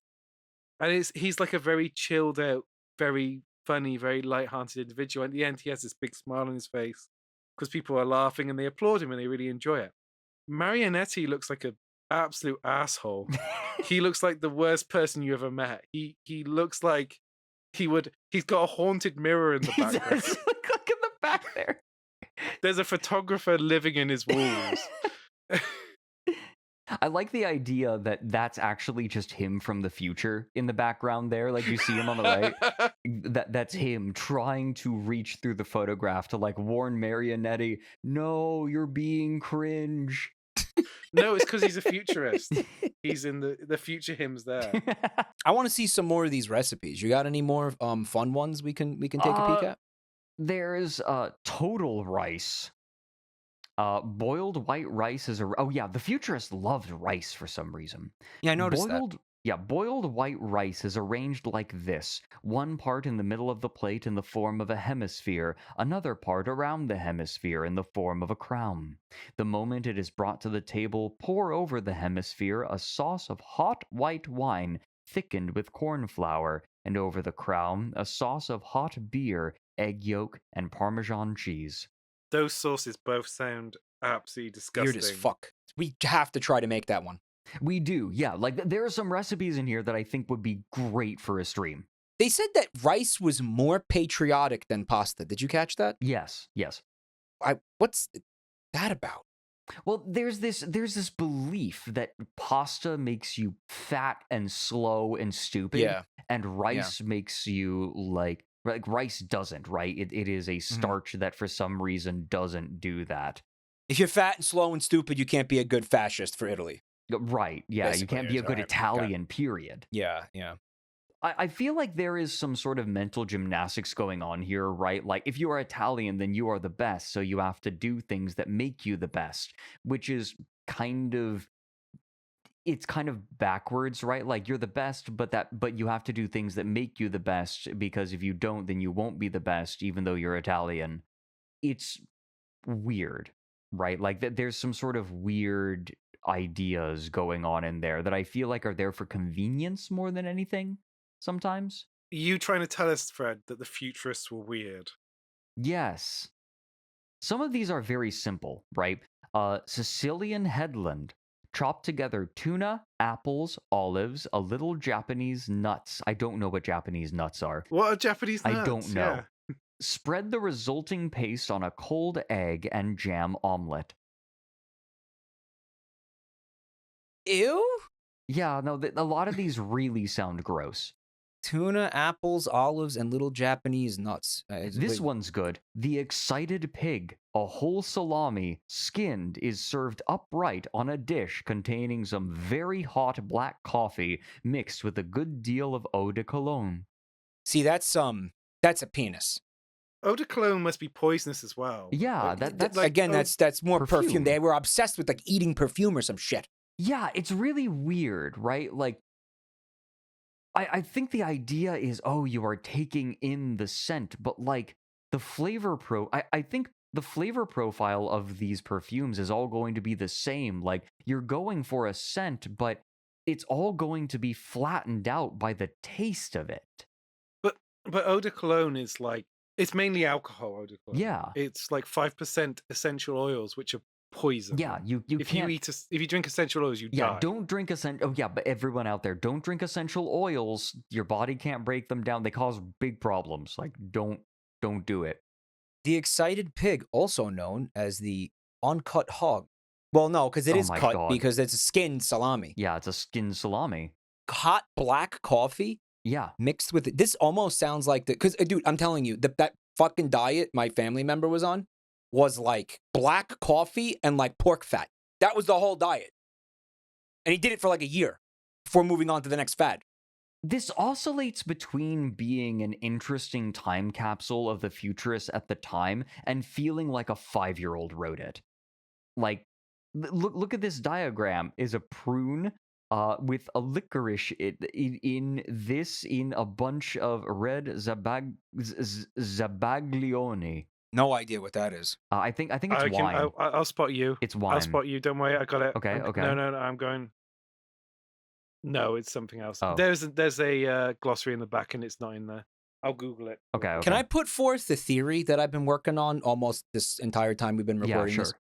And he's like a very chilled out, very funny, very light-hearted individual. At the end, he has this big smile on his face because people are laughing and they applaud him and they really enjoy it. Marionetti looks like a absolute asshole. He looks like the worst person you ever met. He looks like he's got a haunted mirror in the background. Look in the back there. There's a photographer living in his walls. I like the idea that that's actually just him from the future in the background there. Like you see him on the right. That's him trying to reach through the photograph to like warn Marionetti, no, you're being cringe. No, it's because he's a futurist. He's in the future hymns there. I want to see some more of these recipes. You got any more fun ones we can take a peek at? There's total rice. Boiled white rice is oh yeah, the futurists loved rice for some reason. Yeah, I noticed that. Yeah, boiled white rice is arranged like this. One part in the middle of the plate in the form of a hemisphere, another part around the hemisphere in the form of a crown. The moment it is brought to the table, pour over the hemisphere a sauce of hot white wine thickened with corn flour, and over the crown a sauce of hot beer, egg yolk, and Parmesan cheese. Those sauces both sound absolutely disgusting. Weird as fuck. We have to try to make that one. We do, yeah. Like, there are some recipes in here that I think would be great for a stream. They said that rice was more patriotic than pasta. Did you catch that? Yes. What's that about? Well, there's this belief that pasta makes you fat and slow and stupid, Yeah. and rice makes you like rice doesn't, right? It is a starch that for some reason doesn't do that. If you're fat and slow and stupid, you can't be a good fascist for Italy. Right, yeah, Basically, you can't be a good right, Italian, period. Yeah. I feel like there is some sort of mental gymnastics going on here, right? Like, if you are Italian, then you are the best, so you have to do things that make you the best, which is it's kind of backwards, right? Like, you're the best, but you have to do things that make you the best, because if you don't, then you won't be the best, even though you're Italian. It's weird, right? Like, there's some sort of weird ideas going on in there that I feel like are there for convenience more than anything sometimes. You trying to tell us, Fred, that the futurists were weird? Yes. Some of these are very simple, right? Sicilian headland. Chop together tuna, apples, olives, a little Japanese nuts. I don't know what Japanese nuts are. What are Japanese nuts? I don't know. Yeah. Spread the resulting paste on a cold egg and jam omelet. Ew? Yeah, no, a lot of these really sound gross. Tuna, apples, olives, and little Japanese nuts. This one's good. The excited pig. A whole salami, skinned, is served upright on a dish containing some very hot black coffee mixed with a good deal of eau de cologne. See, that's a penis. Eau de cologne must be poisonous as well. Yeah, that's like, again, that's more perfume. They were obsessed with like eating perfume or some shit. Yeah, it's really weird, right? Like, I think the idea is, oh, you are taking in the scent, but like the flavor I think the flavor profile of these perfumes is all going to be the same. Like, you're going for a scent, but it's all going to be flattened out by the taste of it. But eau de cologne is like, it's mainly alcohol. Eau de cologne. Yeah. It's like 5% essential oils, which are poison. Yeah, you if can't. if you drink essential oils, you die. Don't drink essential. Oh yeah, but everyone out there, don't drink essential oils. Your body can't break them down. They cause big problems. Like don't do it. The excited pig, also known as the uncut hog. Well, no, because it Oh is my cut God. because it's a skinned salami. Yeah, it's a skinned salami. Hot black coffee Yeah. mixed with it. This almost sounds like because dude, I'm telling you, that fucking diet my family member was on was like black coffee and like pork fat. That was the whole diet. And he did it for like a year before moving on to the next fad. This oscillates between being an interesting time capsule of the Futurists at the time and feeling like a 5-year-old wrote it. Like, look at this diagram. Is a prune with a licorice in a bunch of red zabaglione. No idea what that is. I think it's wine. I'll spot you. It's wine. I'll spot you. Don't worry, I got it. Okay. No, I'm going. No, it's something else. Oh. There's a glossary in the back, and it's not in there. I'll Google it. Okay. Can I put forth the theory that I've been working on almost this entire time we've been recording sure. this?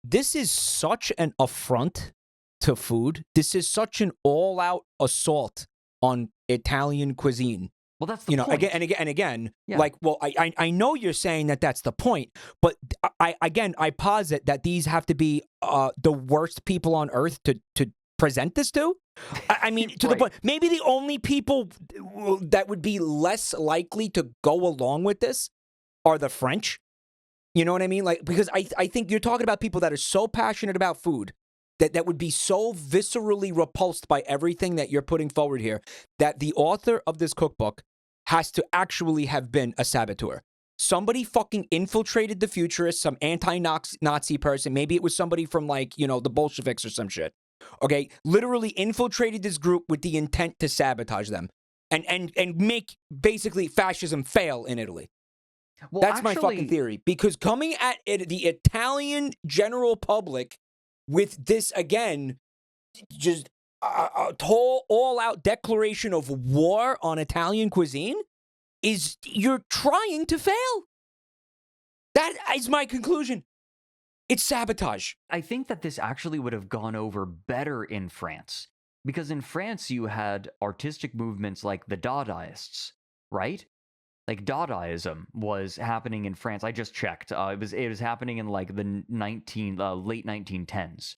This is such an affront to food. This is such an all-out assault on Italian cuisine. Well, that's the point. Again. Yeah. Like, well, I know you're saying that that's the point, but I posit that these have to be the worst people on earth to present this to. I mean, to the point, maybe the only people that would be less likely to go along with this are the French. You know what I mean? Like, because I think you're talking about people that are so passionate about food that would be so viscerally repulsed by everything that you're putting forward here that the author of this cookbook has to actually have been a saboteur. Somebody fucking infiltrated the Futurists, some anti-Nazi person. Maybe it was somebody from like, the Bolsheviks or some shit. Okay, literally infiltrated this group with the intent to sabotage them and make basically fascism fail in Italy. Well, that's my fucking theory. Because coming at the Italian general public with this, again, just a total all-out declaration of war on Italian cuisine is you're trying to fail. That is my conclusion. It's sabotage. I think that this actually would have gone over better in France. Because in France, you had artistic movements like the Dadaists, right? Like Dadaism was happening in France. I just checked. It was happening in like the late 1910s.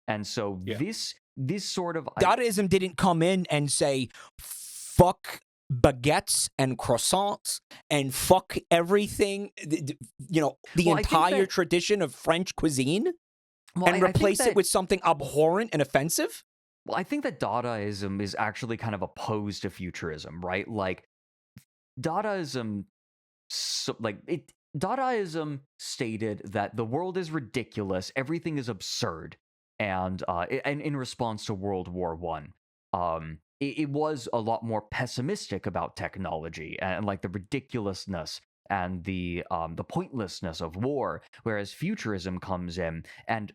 And so this sort of Dadaism didn't come in and say fuck baguettes and croissants and fuck everything, the entire tradition of French cuisine and replace it with something abhorrent and offensive. Well, I think that Dadaism is actually kind of opposed to Futurism, right? Like Dadaism stated that the world is ridiculous, everything is absurd, and in response to World War I, it was a lot more pessimistic about technology and like the ridiculousness and the pointlessness of war, whereas Futurism comes in and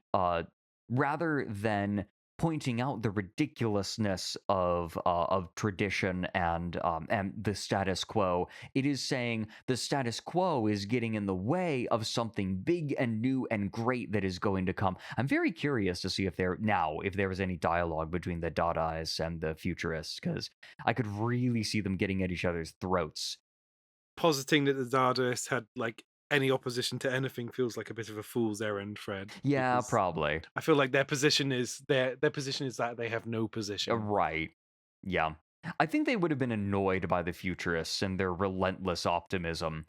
rather than pointing out the ridiculousness of tradition and the status quo, it is saying the status quo is getting in the way of something big and new and great that is going to come. I'm very curious to see if there was any dialogue between the Dadaists and the Futurists, because I could really see them getting at each other's throats. Positing that the Dadaists had like any opposition to anything feels like a bit of a fool's errand, Fred. Yeah, probably. I feel like their position is that they have no position. Right. Yeah. I think they would have been annoyed by the Futurists and their relentless optimism.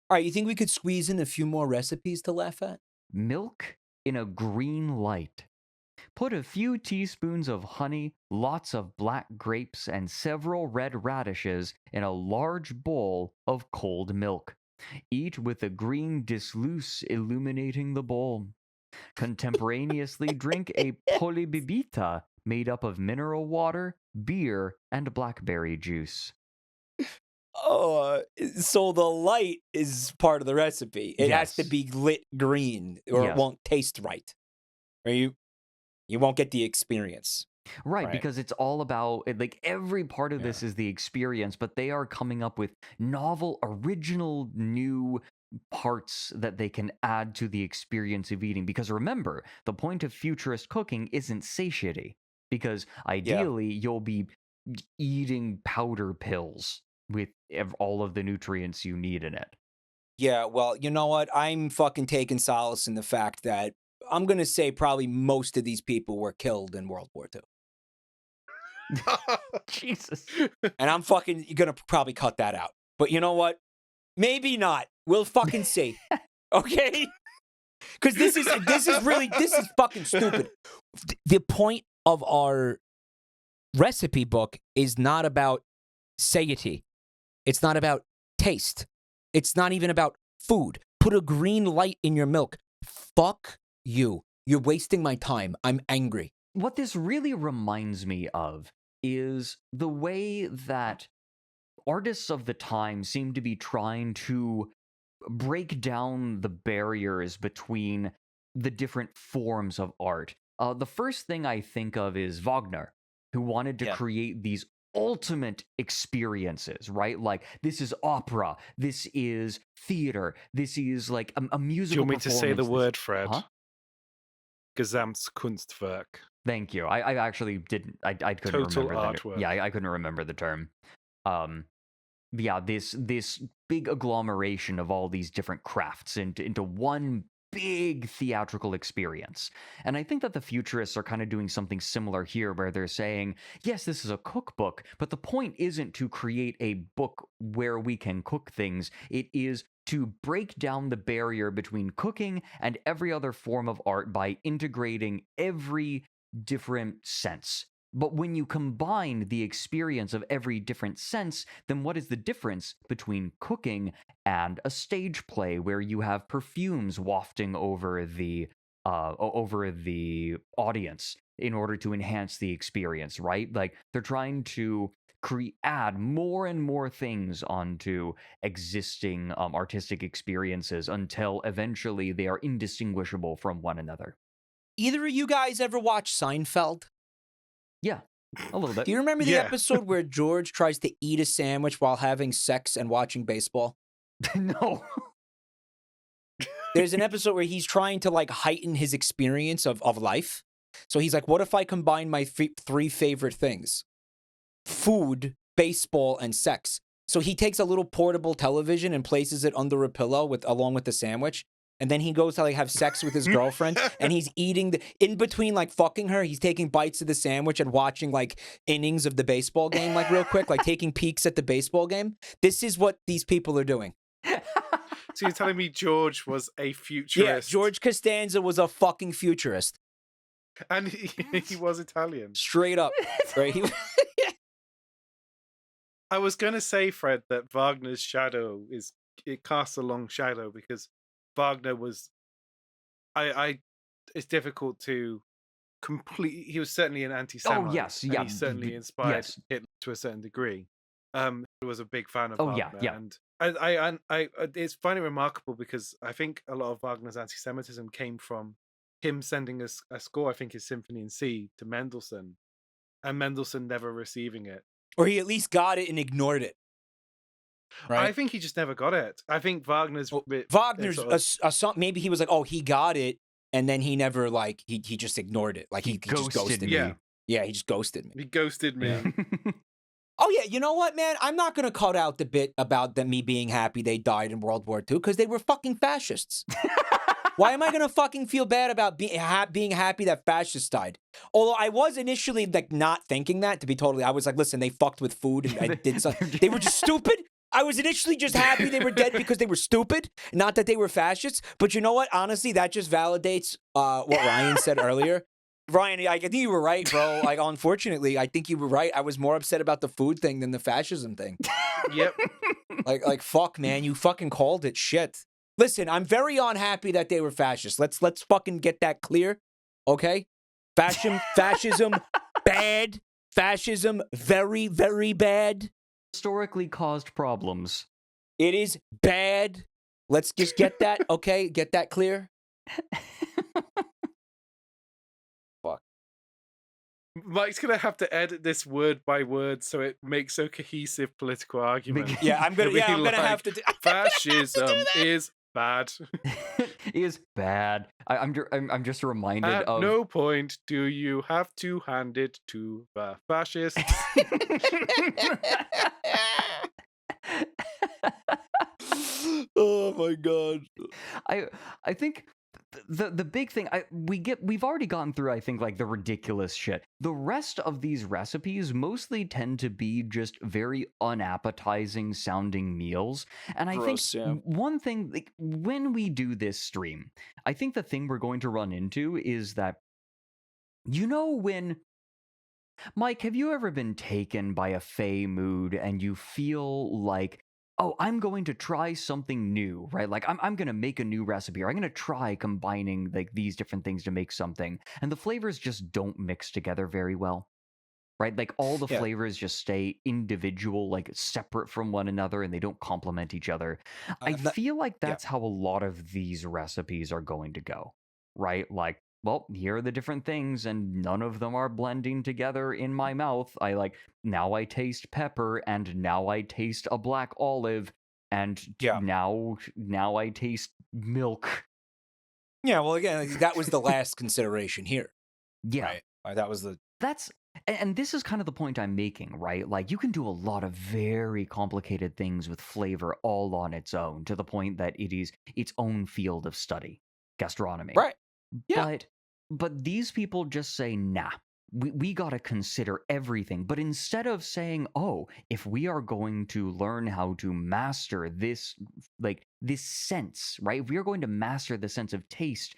All right, you think we could squeeze in a few more recipes to laugh at? Milk in a green light. Put a few teaspoons of honey, lots of black grapes, and several red radishes in a large bowl of cold milk. Eat with a green dissoluce illuminating the bowl. Contemporaneously drink a polybibita made up of mineral water, beer, and blackberry juice. Oh, so the light is part of the recipe. It has to be lit green or it won't taste right. Are you? You won't get the experience. Right, Right. because it's all about like every part of this is the experience, but they are coming up with novel, original, new parts that they can add to the experience of eating. Because remember, the point of futurist cooking isn't satiety, because ideally you'll be eating powder pills with all of the nutrients you need in it. Yeah, well, you know what? I'm fucking taking solace in the fact that I'm going to say probably most of these people were killed in World War II. Jesus. And I'm fucking going to probably cut that out. But you know what? Maybe not. We'll fucking see. Okay? Because this is fucking stupid. The point of our recipe book is not about satiety. It's not about taste. It's not even about food. Put a green light in your milk. Fuck you. You're wasting my time. I'm angry. What this really reminds me of is the way that artists of the time seem to be trying to break down the barriers between the different forms of art. The first thing I think of is Wagner, who wanted to create these ultimate experiences, right? Like, this is opera, this is theater, this is like a musical. Do you want me to say the performance. word, Fred? Huh? Gesamtkunstwerk. Thank you. I actually didn't. I couldn't Total remember artwork. Yeah, I couldn't remember the term. Yeah, this big agglomeration of all these different crafts into one big theatrical experience. And I think that the futurists are kind of doing something similar here, where they're saying, yes, this is a cookbook, but the point isn't to create a book where we can cook things. It is to break down the barrier between cooking and every other form of art by integrating every different sense. But when you combine the experience of every different sense, then what is the difference between cooking and a stage play where you have perfumes wafting over the audience in order to enhance the experience, right? Like, they're trying to add more and more things onto existing artistic experiences until eventually they are indistinguishable from one another. Either of you guys ever watch Seinfeld? Yeah, a little bit. Do you remember the episode where George tries to eat a sandwich while having sex and watching baseball? No. There's an episode where he's trying to like heighten his experience of life. So he's like, what if I combine my three favorite things? Food, baseball, and sex. So he takes a little portable television and places it under a pillow along with the sandwich. And then he goes to like have sex with his girlfriend, and he's eating in between like fucking her. He's taking bites of the sandwich and watching like innings of the baseball game, like real quick, like taking peeks at the baseball game. This is what these people are doing. So you're telling me George was a futurist? Yeah, George Costanza was a fucking futurist, and he was Italian, straight up. Right? I was gonna say, Fred, that Wagner's shadow it casts a long shadow because Wagner was, it's difficult to he was certainly an anti-Semite. Oh, yes, and yeah. he certainly inspired Hitler to a certain degree. He was a big fan of Wagner. Yeah. And I it's finally remarkable because I think a lot of Wagner's anti-Semitism came from him sending a score, I think his Symphony in C, to Mendelssohn, and Mendelssohn never receiving it. Or he at least got it and ignored it. Right? I think he just never got it. I think Wagner's a song. Maybe he was like, oh, he got it, and then he never like he just ignored it. Like he just ghosted me. Yeah, he just ghosted me. He ghosted me. Oh yeah, you know what, man? I'm not gonna cut out the bit about me being happy they died in World War II because they were fucking fascists. Why am I gonna fucking feel bad about being happy that fascists died? Although I was initially like not thinking that, to be totally. I was like, listen, they fucked with food and did something. They were just stupid. I was initially just happy they were dead because they were stupid, not that they were fascists. But you know what? Honestly, that just validates what Ryan said earlier. Ryan, I think you were right, bro. Like, unfortunately, I think you were right. I was more upset about the food thing than the fascism thing. Yep. Like fuck, man, you fucking called it. Shit. Listen, I'm very unhappy that they were fascists. Let's fucking get that clear, okay? Fascism, bad. Fascism, very, very bad. Historically caused problems. It is bad. Let's just get that, okay? Get that clear? Mike's gonna have to edit this word by word so it makes a cohesive political argument. Yeah, I'm gonna have to. Fascism is bad. Is bad. I'm just reminded At of no point do you have to hand it to the fascists. Oh my god. I think the big thing we've already gone through, I think, like the ridiculous shit. The rest of these recipes mostly tend to be just very unappetizing sounding meals. And I Gross, think yeah. one thing, like when we do this stream, I think the thing we're going to run into is that, you know, when Mike, have you ever been taken by a fey mood and you feel like, oh, I'm going to try something new, right? Like I'm going to make a new recipe, or I'm going to try combining like these different things to make something, and the flavors just don't mix together very well, right? Like all the Yeah. flavors just stay individual, like separate from one another, and they don't complement each other. I feel like that's how a lot of these recipes are going to go, right? Like, well, here are the different things, and none of them are blending together in my mouth. Now I taste pepper, and now I taste a black olive, and now I taste milk. Yeah, well, again, that was the last consideration here. Yeah. Right? That was the... And this is kind of the point I'm making, right? Like, you can do a lot of very complicated things with flavor all on its own, to the point that it is its own field of study, gastronomy. Right. Yeah. But these people just say, nah, we got to consider everything. But instead of saying, oh, if we are going to learn how to master this, like this sense, right? If we are going to master the sense of taste,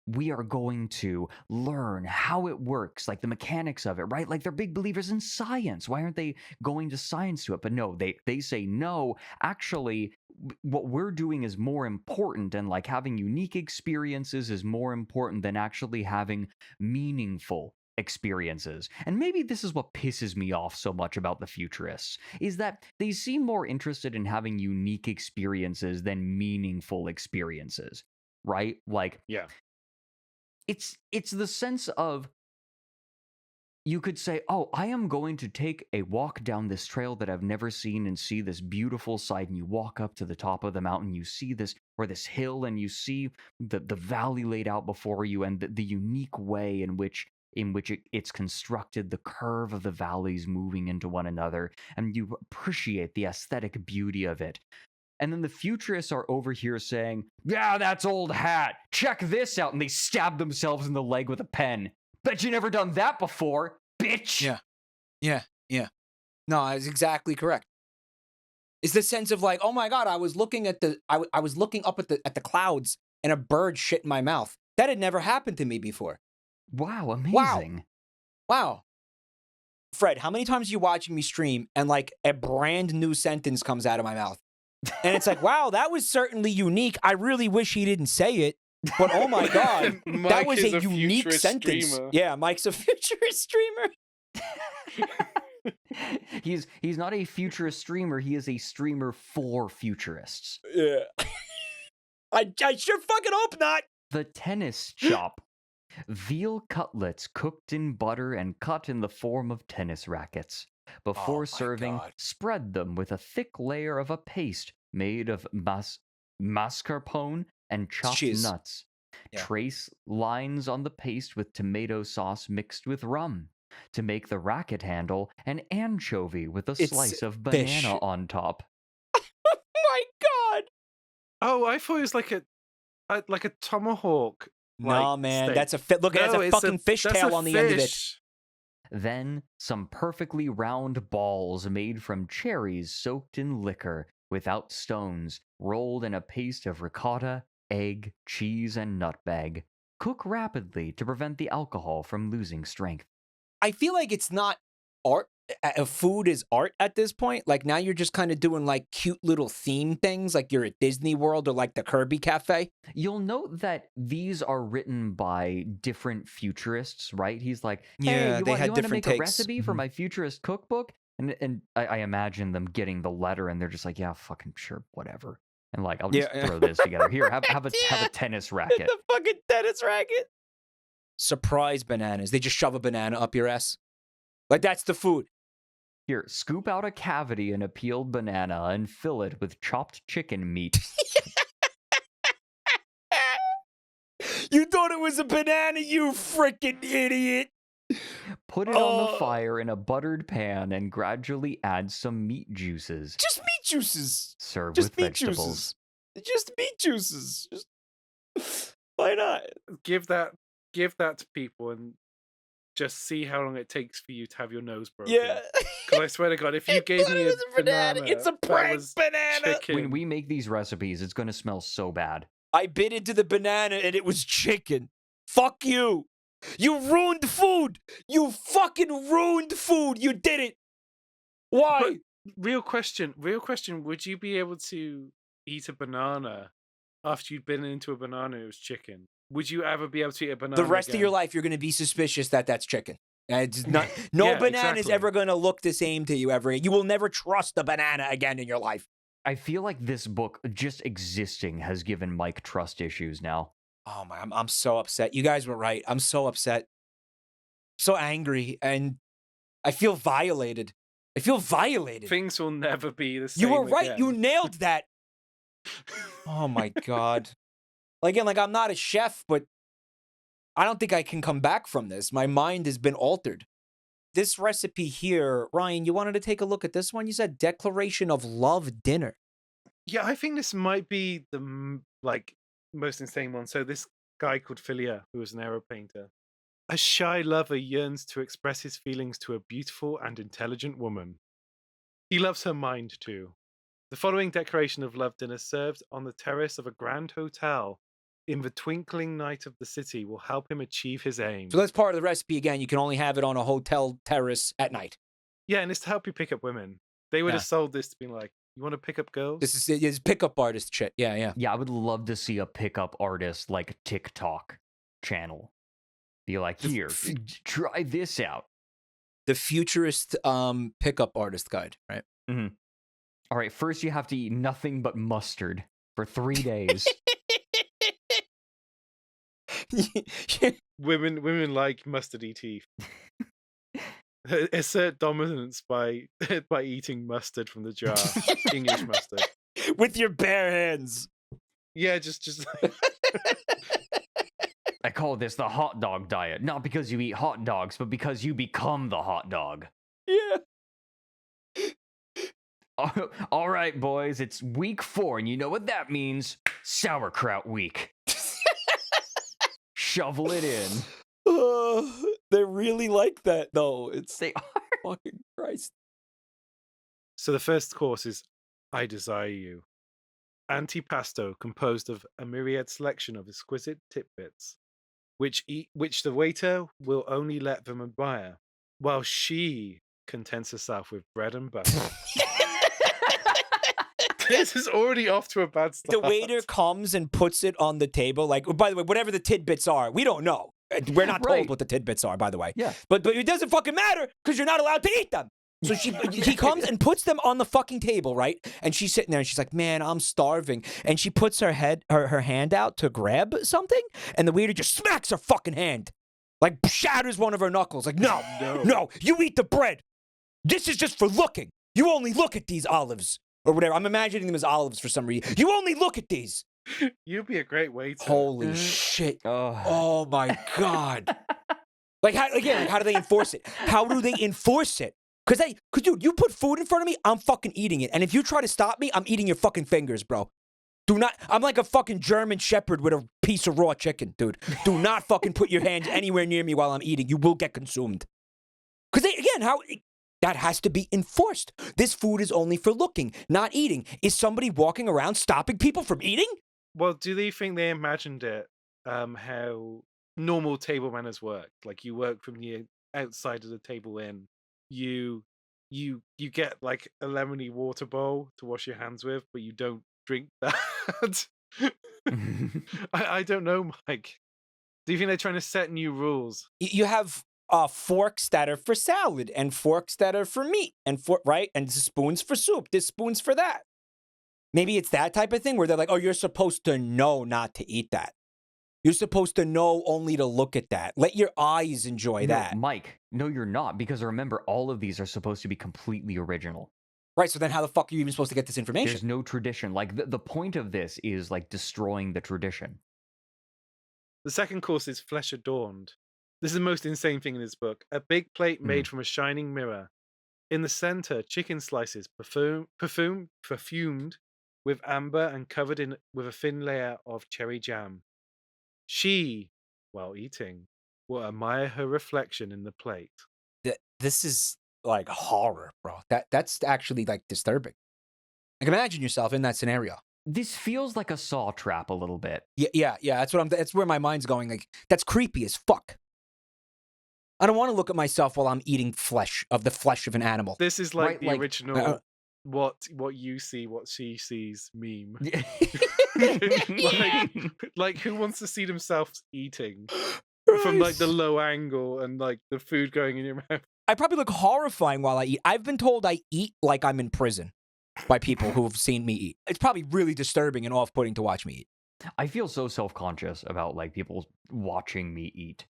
we are going to learn how it works, like the mechanics of it, right? Like, they're big believers in science. Why aren't they going to science to it? But no, they say, no, actually, what we're doing is more important, and like having unique experiences is more important than actually having meaningful experiences. And maybe this is what pisses me off so much about the Futurists, is that they seem more interested in having unique experiences than meaningful experiences, right? Like, yeah. It's the sense of, you could say, oh, I am going to take a walk down this trail that I've never seen and see this beautiful sight. And you walk up to the top of the mountain, you see this, or this hill, and you see the valley laid out before you, and the unique way in which it's constructed, the curve of the valleys moving into one another, and you appreciate the aesthetic beauty of it. And then the Futurists are over here saying, yeah, that's old hat. Check this out. And they stab themselves in the leg with a pen. Bet you never done that before, bitch. Yeah. No, that's exactly correct. It's the sense of like, oh my God, I was looking at I was looking up at the clouds, and a bird shit in my mouth. That had never happened to me before. Wow, amazing. Wow. Fred, how many times are you watching me stream and like a brand new sentence comes out of my mouth? And it's like, wow, that was certainly unique. I really wish he didn't say it, but oh my God, that was a unique sentence. Streamer. Yeah, Mike's a futurist streamer. He's not a futurist streamer. He is a streamer for futurists. Yeah. I sure fucking hope not. The tennis chop. Veal cutlets cooked in butter and cut in the form of tennis rackets. Before serving, spread them with a thick layer of a paste made of mascarpone and chopped nuts. Yeah. Trace lines on the paste with tomato sauce mixed with rum. To make the racket handle, an anchovy with a slice of banana on top. Oh my God! Oh, I thought it was like a tomahawk. No, man, steak. that's a look. That's a fucking fishtail on the end of it. Then some perfectly round balls made from cherries soaked in liquor, without stones, rolled in a paste of ricotta, egg, cheese, and nutmeg. Cook rapidly to prevent the alcohol from losing strength. I feel like it's not art. Food is art at this point. Like, now you're just kind of doing like cute little theme things, like you're at Disney World or like the Kirby Cafe. You'll note that these are written by different futurists, right? He's like, hey, you want to make a recipe for my futurist cookbook? And I imagine them getting the letter, and they're just like, yeah, fucking sure, whatever. And like, I'll just throw this together. Here, have a tennis racket. The fucking tennis racket. surprise bananas. They just shove a banana up your ass. Like, that's the food. Here, scoop out a cavity in a peeled banana and fill it with chopped chicken meat. You thought it was a banana, you freaking idiot. Put it on the fire in a buttered pan and gradually add some meat juices. Just meat juices. Serve Just with meat vegetables. juices. Just meat juices. Just... Why not? Give that to people and just see how long it takes for you to have your nose broken. Yeah. Because I swear to God, if you gave me a banana, it's a that prank was banana. chicken. When we make these recipes, it's going to smell so bad. I bit into the banana and it was chicken. Fuck you. You ruined food. You fucking ruined food. You did it. Why? But real question. Would you be able to eat a banana after you'd been into a banana and it was chicken? Would you ever be able to eat a banana The rest of again? your life, you're going to be suspicious that that's chicken. It's not, no Yeah, banana is exactly. ever going to look the same to you ever. You will never trust a banana again in your life. I feel like this book, just existing, has given Mike trust issues now. Oh my, I'm so upset. You guys were right. I'm so upset. So angry. And I feel violated. I feel violated. Things will never be the same. You were right. again. You nailed that. Oh my God. Again, like, I'm not a chef, but I don't think I can come back from this. My mind has been altered. This recipe here, Ryan, you wanted to take a look at this one? You said Declaration of Love Dinner. Yeah, I think this might be the most insane one. So this guy called Philia, who was an aero painter, a shy lover yearns to express his feelings to a beautiful and intelligent woman. He loves her mind too. The following declaration of love dinner served on the terrace of a grand hotel in the twinkling night of the city will help him achieve his aim. So that's part of the recipe. Again, you can only have it on a hotel terrace at night. Yeah, and it's to help you pick up women. They would Yeah. have sold this to be like, you want to pick up girls? This is pickup artist shit. Yeah, yeah. Yeah, I would love to see a pickup artist, like, TikTok channel. Be like, here, try this out. The futurist pickup artist guide, right? Mm-hmm. All right, first you have to eat nothing but mustard for 3 days. Women like mustardy teeth. Assert dominance by eating mustard from the jar. English mustard. With your bare hands. Yeah, just I call this the hot dog diet, not because you eat hot dogs, but because you become the hot dog. Yeah. All right, boys, it's week 4, and you know what that means. Sauerkraut week. Shovel it in. They're really like that, though. They are. Fucking Christ. So the first course is I Desire You. Antipasto composed of a myriad selection of exquisite tidbits, which the waiter will only let them admire, while she contents herself with bread and butter. This is already off to a bad start. The waiter comes and puts it on the table. Like, by the way, whatever the tidbits are, we don't know. We're not told Right. what the tidbits are, by the way. Yeah. But it doesn't fucking matter because you're not allowed to eat them. So he comes and puts them on the fucking table, right? And she's sitting there and she's like, man, I'm starving. And she puts her hand out to grab something, and the waiter just smacks her fucking hand. Like, shatters one of her knuckles. Like, no, you eat the bread. This is just for looking. You only look at these olives. Or whatever. I'm imagining them as olives for some reason. You only look at these. You'd be a great waiter. Holy shit. Oh. Oh my God. Like, how do they enforce it? How do they enforce it? Because dude, you put food in front of me, I'm fucking eating it. And if you try to stop me, I'm eating your fucking fingers, bro. I'm like a fucking German shepherd with a piece of raw chicken, dude. Do not fucking put your hands anywhere near me while I'm eating. You will get consumed. Because that has to be enforced. This food is only for looking, not eating. Is somebody walking around stopping people from eating? Well, do they think they imagined it how normal table manners work? Like, you work from the outside of the table in. You get like a lemony water bowl to wash your hands with, but you don't drink that. I don't know, Mike. Do you think they're trying to set new rules? You have forks that are for salad and forks that are for meat and right? And spoons for soup. There's spoons for that. Maybe it's that type of thing where they're like, oh, you're supposed to know not to eat that. You're supposed to know only to look at that. Let your eyes enjoy No, that. Mike, no, you're not, because remember, all of these are supposed to be completely original. Right, so then how the fuck are you even supposed to get this information? There's no tradition. Like, the point of this is, like, destroying the tradition. The second course is Flesh Adorned. This is the most insane thing in this book. A big plate made from a shining mirror. In the center, chicken slices, perfumed with amber and covered with a thin layer of cherry jam. She, while eating, will admire her reflection in the plate. This is like horror, bro. That's actually like disturbing. Like imagine yourself in that scenario. This feels like a Saw trap a little bit. Yeah. That's where my mind's going. Like that's creepy as fuck. I don't want to look at myself while I'm eating the flesh of an animal. This is like Right, the like, original what you see, what she sees meme. like who wants to see themselves eating from like the low angle and like the food going in your mouth? I probably look horrifying while I eat. I've been told I eat like I'm in prison by people who have seen me eat. It's probably really disturbing and off-putting to watch me eat. I feel so self-conscious about like people watching me eat.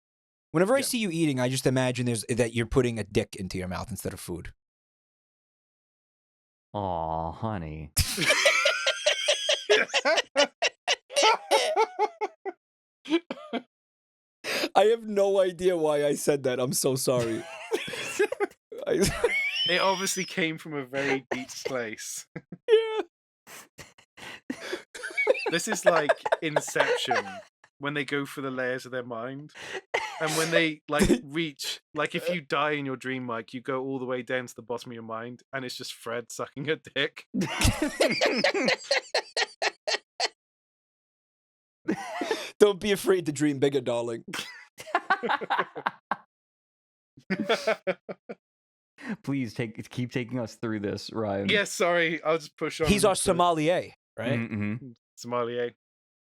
Whenever I see you eating, I just imagine that you're putting a dick into your mouth instead of food. Aw, honey. I have no idea why I said that. I'm so sorry. It obviously came from a very deep place. Yeah. This is like Inception, when they go through the layers of their mind. And when they like reach, like if you die in your dream, Mike, you go all the way down to the bottom of your mind, and it's just Fred sucking a dick. Don't be afraid to dream bigger, darling. Please keep taking us through this, Ryan. Yes, sorry, I'll just push on. He's our sommelier, right? Mm-hmm. Sommelier.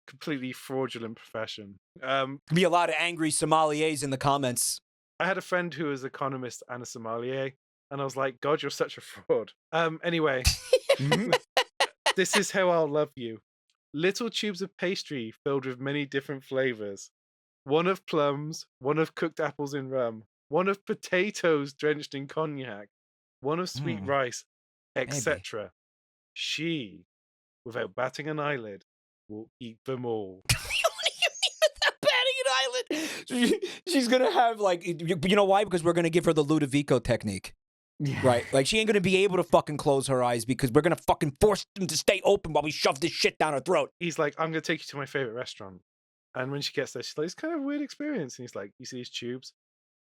Completely fraudulent profession. Be a lot of angry sommeliers in the comments. I had a friend who was an economist and a sommelier, and I was like, God, you're such a fraud. Anyway, this is how I'll love you. Little tubes of pastry filled with many different flavors. One of plums, one of cooked apples in rum, one of potatoes drenched in cognac, one of sweet rice, etc. She, without batting an eyelid, will eat them all. She's gonna have like, you know why? Because we're gonna give her the Ludovico technique, right? Like she ain't gonna be able to fucking close her eyes because we're gonna fucking force them to stay open while we shove this shit down her throat. He's like, I'm gonna take you to my favorite restaurant, and when she gets there, she's like, it's kind of a weird experience. And he's like, you see these tubes?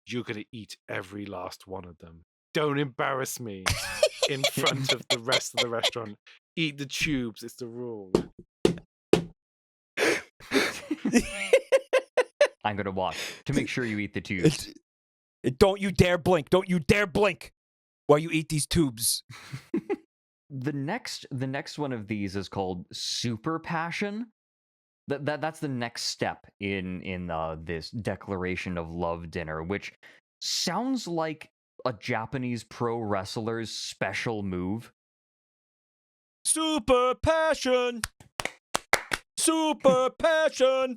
You're gonna eat every last one of them. Don't embarrass me in front of the rest of the restaurant. Eat the tubes. It's the rule. I'm gonna watch to make sure you eat the tubes. Don't you dare blink! Don't you dare blink while you eat these tubes. The next one of these is called Super Passion. That's the next step in this declaration of love dinner, which sounds like a Japanese pro wrestler's special move. Super passion. Super passion.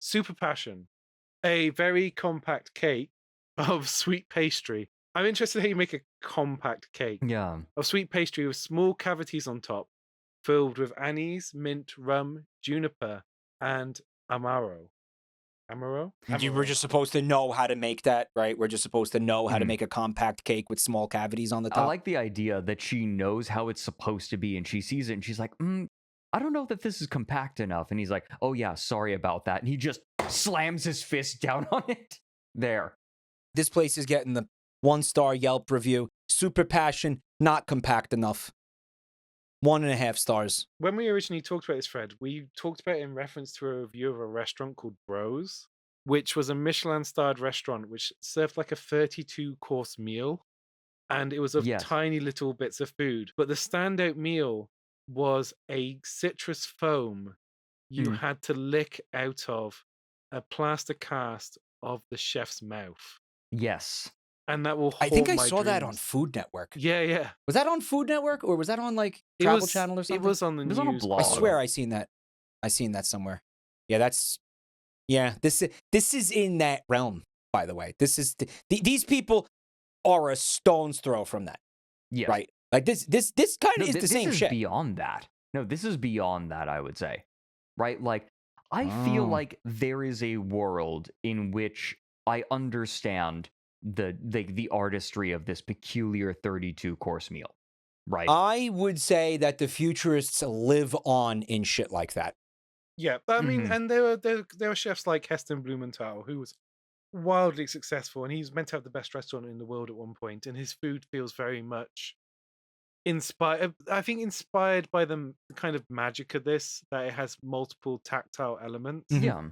Super Passion, a very compact cake of sweet pastry. I'm interested how you make a compact cake. Yeah. Of sweet pastry with small cavities on top, filled with anise, mint, rum, juniper, and amaro. Amaro? You were just supposed to know how to make that, right? We're just supposed to know how to make a compact cake with small cavities on the top. I like the idea that she knows how it's supposed to be, and she sees it, and she's like, I don't know that this is compact enough. And he's like, oh yeah, sorry about that. And he just slams his fist down on it. There. This place is getting the 1-star Yelp review. Super passion, not compact enough. 1.5 stars. When we originally talked about this, Fred, we talked about it in reference to a review of a restaurant called Bros, which was a Michelin-starred restaurant which served like a 32-course meal. And it was of tiny little bits of food. But the standout meal was a citrus foam you had to lick out of a plaster cast of the chef's mouth. Yes. And that will haunt I think I my saw that dreams. on Food Network. Yeah. Was that on Food Network or was that on like Travel Channel or something? It was on the news. on a blog. I swear I seen that. I seen that somewhere. This is in that realm, by the way. This is these people are a stone's throw from that. Yes. Right? Like this kind of is the same this is shit. beyond that. No, this is beyond that, I would say. Right? Like, I feel like there is a world in which I understand the artistry of this peculiar 32-course meal. Right? I would say that the Futurists live on in shit like that. Yeah, I mean, and there were chefs like Heston Blumenthal, who was wildly successful, and he's meant to have the best restaurant in the world at one point, and his food feels very much inspired. I think inspired by the kind of magic of this, that it has multiple tactile elements. Yeah.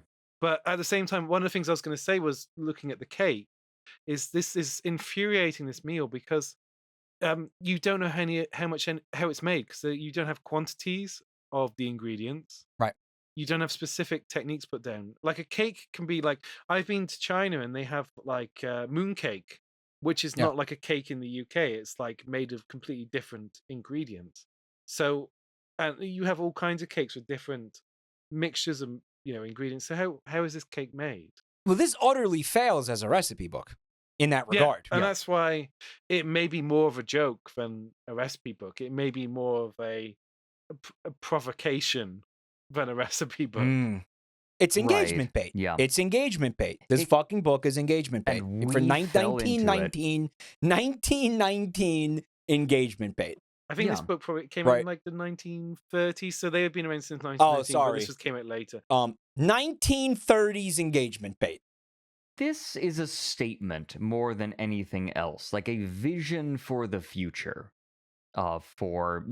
But at the same time, one of the things I was going to say was, looking at the cake, is this is infuriating, this meal, because you don't know how it's made, because you don't have quantities of the ingredients. Right. You don't have specific techniques put down. Like a cake can be like, I've been to China and they have like moon cake, which is not like a cake in the UK. It's like made of completely different ingredients. So, and you have all kinds of cakes with different mixtures of ingredients. So how is this cake made? Well, this utterly fails as a recipe book in that regard. And that's why it may be more of a joke than a recipe book. It may be more of a provocation than a recipe book. It's engagement bait. Yeah. It's engagement bait. This fucking book is engagement bait. For 1919 engagement bait. I think this book probably came out in like the 1930s, so they have been around since 1919. Oh, sorry. But this came out later. 1930s engagement bait. This is a statement more than anything else, like a vision for the future, for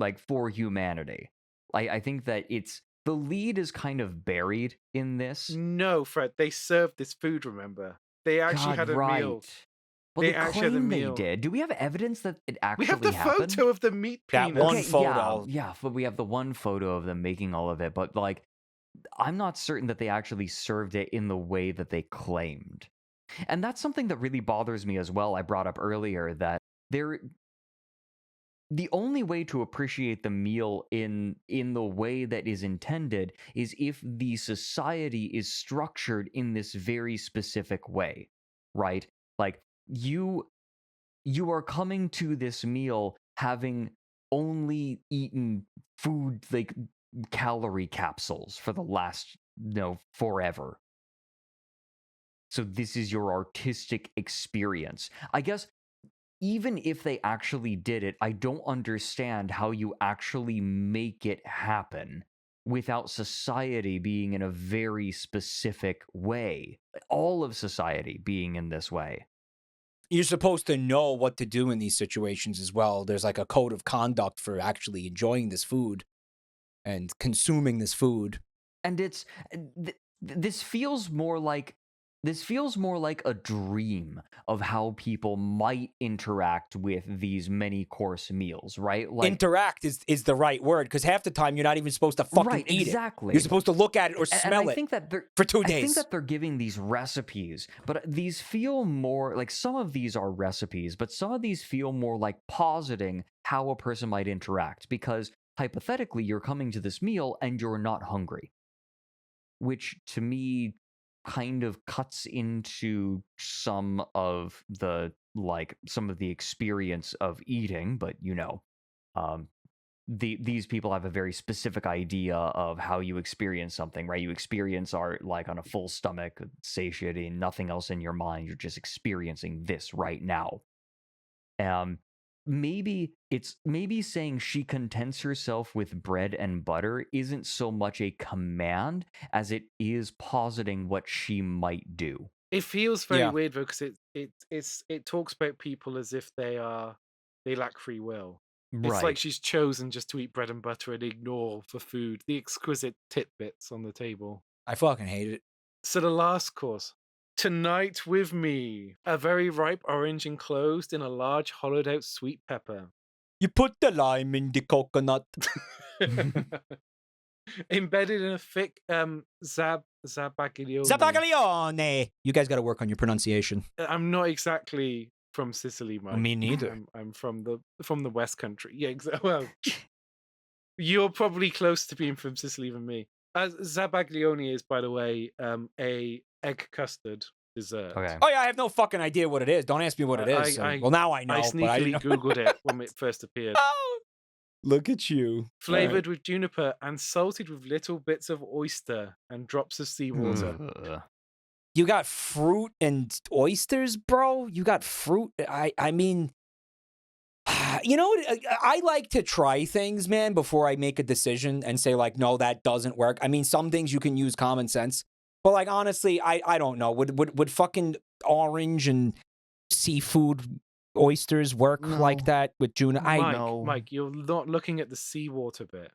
humanity. I think that the lead is kind of buried in this. No, Fred, they served this food, remember? They actually had a meal. Well, they claim they did. Do we have evidence that it actually happened? We have the photo of the meat penis. That one photo. Yeah, but we have the one photo of them making all of it. But, like, I'm not certain that they actually served it in the way that they claimed. And that's something that really bothers me as well. I brought up earlier that the only way to appreciate the meal in the way that is intended is if the society is structured in this very specific way, right? Like, you are coming to this meal having only eaten food, like calorie capsules, for the last forever. So this is your artistic experience. I guess even if they actually did it, I don't understand how you actually make it happen without society being in a very specific way. All of society being in this way. You're supposed to know what to do in these situations as well. There's like a code of conduct for actually enjoying this food and consuming this food. And this feels more like a dream of how people might interact with these many course meals, right? Like, interact is the right word, because half the time you're not even supposed to fucking eat exactly. it. You're supposed to look at it or smell I think that for 2 days. I think that they're giving these recipes, but these feel more like, some of these are recipes, but some of these feel more like positing how a person might interact, because hypothetically you're coming to this meal and you're not hungry, which to me kind of cuts into some of the experience of eating. But these people have a very specific idea of how you experience something, right? You experience art like on a full stomach, satiating, nothing else in your mind. You're just experiencing this right now. Maybe saying she contents herself with bread and butter isn't so much a command as it is positing what she might do. It feels very weird though, because it talks about people as if they lack free will. Right. It's like she's chosen just to eat bread and butter and ignore for food the exquisite titbits on the table. I fucking hate it. So the last course. Tonight with me, a very ripe orange enclosed in a large hollowed out sweet pepper. You put the lime in the coconut. Embedded in a thick zabaglione. Zabaglione! You guys got to work on your pronunciation. I'm not exactly from Sicily, Mike. Me neither. I'm from the West Country. Yeah, exactly. Well, you're probably close to being from Sicily than me. Zabaglione is, by the way, a egg custard dessert. Okay. Oh yeah, I have no fucking idea what it is. Don't ask me what it is. Well, now I know. I but I sneakily didn't know. Googled it when it first appeared. Oh, look at you. Flavored with juniper and salted with little bits of oyster and drops of seawater. Ugh. You got fruit and oysters, bro. You got fruit. I mean, you know, I like to try things, man, before I make a decision and say like, no, that doesn't work. I mean, some things you can use common sense, but like honestly, I don't know. Would fucking orange and seafood oysters work like that with Juna? Mike, you're not looking at the seawater bit.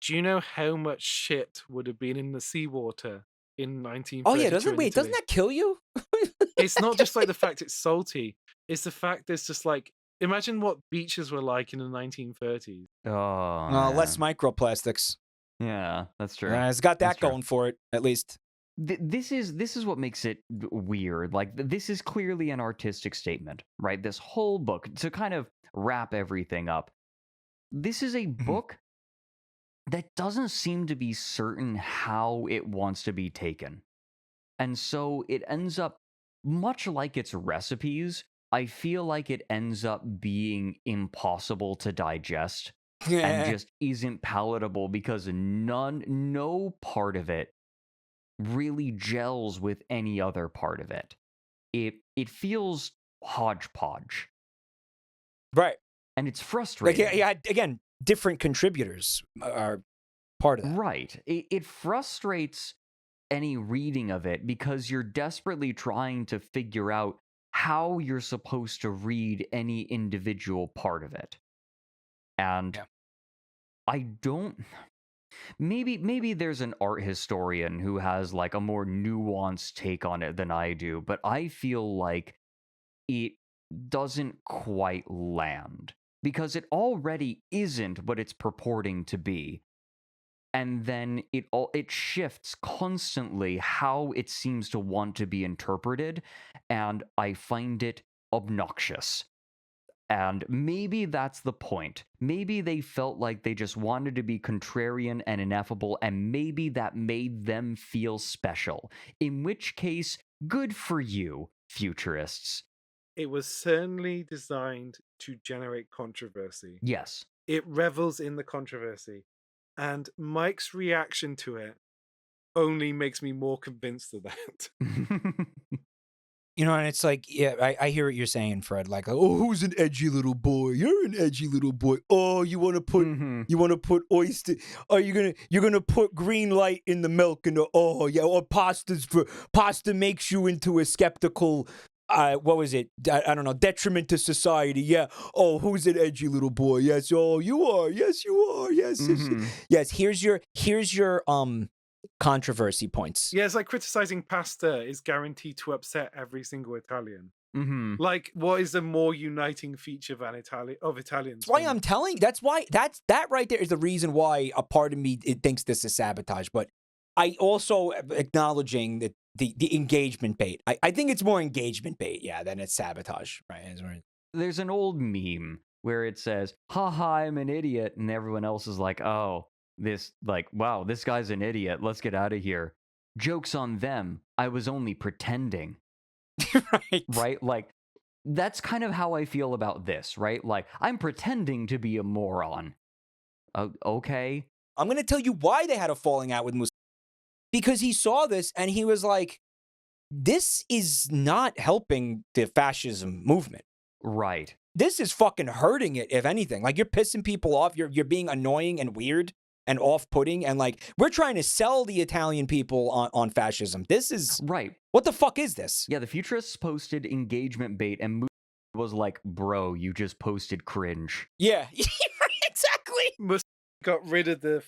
Do you know how much shit would have been in the seawater in 1932? Oh yeah, doesn't that kill you? It's not just like the fact it's salty. It's the fact there's just like, imagine what beaches were like in the 1930s. Oh, Less microplastics. Yeah, that's true. It's got that That's true. going for it, at least. This is what makes it weird. Like, this is clearly an artistic statement, right? This whole book, to kind of wrap everything up, this is a book that doesn't seem to be certain how it wants to be taken. And so it ends up, much like its recipes, I feel like it ends up being impossible to digest and just isn't palatable because no part of it really gels with any other part of it. It feels hodgepodge. Right. And it's frustrating. Like, yeah, again, different contributors are part of that. Right. It frustrates any reading of it because you're desperately trying to figure out how you're supposed to read any individual part of it. And I don't... Maybe there's an art historian who has like a more nuanced take on it than I do, but I feel like it doesn't quite land because it already isn't what it's purporting to be. And then it shifts constantly how it seems to want to be interpreted, and I find it obnoxious. And maybe that's the point. Maybe they felt like they just wanted to be contrarian and ineffable, and maybe that made them feel special. In which case, good for you, Futurists. It was certainly designed to generate controversy. Yes. It revels in the controversy. And Mike's reaction to it only makes me more convinced of that. You know, and it's like, yeah, I hear what you're saying, Fred. Like, oh, who's an edgy little boy? You're an edgy little boy. Oh, you want to put oyster? Oh, you're gonna put green light in the milk and or pasta makes you into a skeptical. What was it? I don't know. Detriment to society. Yeah. Oh, who's an edgy little boy? Yes. Oh, you are. Yes, you are. Yes. Yes. Here's your controversy points. Yeah, it's like criticizing pasta is guaranteed to upset every single Italian. Like, what is a more uniting feature than Italians? That's why I'm telling. That right there is the reason why a part of me thinks this is sabotage. But I also acknowledging that the engagement bait. I think it's more engagement bait, than it's sabotage. Right. There's an old meme where it says, "Haha, I'm an idiot," and everyone else is like, "Oh, wow, this guy's an idiot. Let's get out of here." Joke's on them. I was only pretending. Right? Like, that's kind of how I feel about this, right? Like, I'm pretending to be a moron. Okay. I'm going to tell you why they had a falling out with Mussolini. Because he saw this and he was like, this is not helping the fascism movement. Right. This is fucking hurting it, if anything. Like, you're pissing people off. You're being annoying and weird and off-putting, and like, we're trying to sell the Italian people on fascism. This is right. What the fuck is this? Yeah, the Futurists posted engagement bait, and was like, "Bro, you just posted cringe." Yeah, exactly. Got rid of the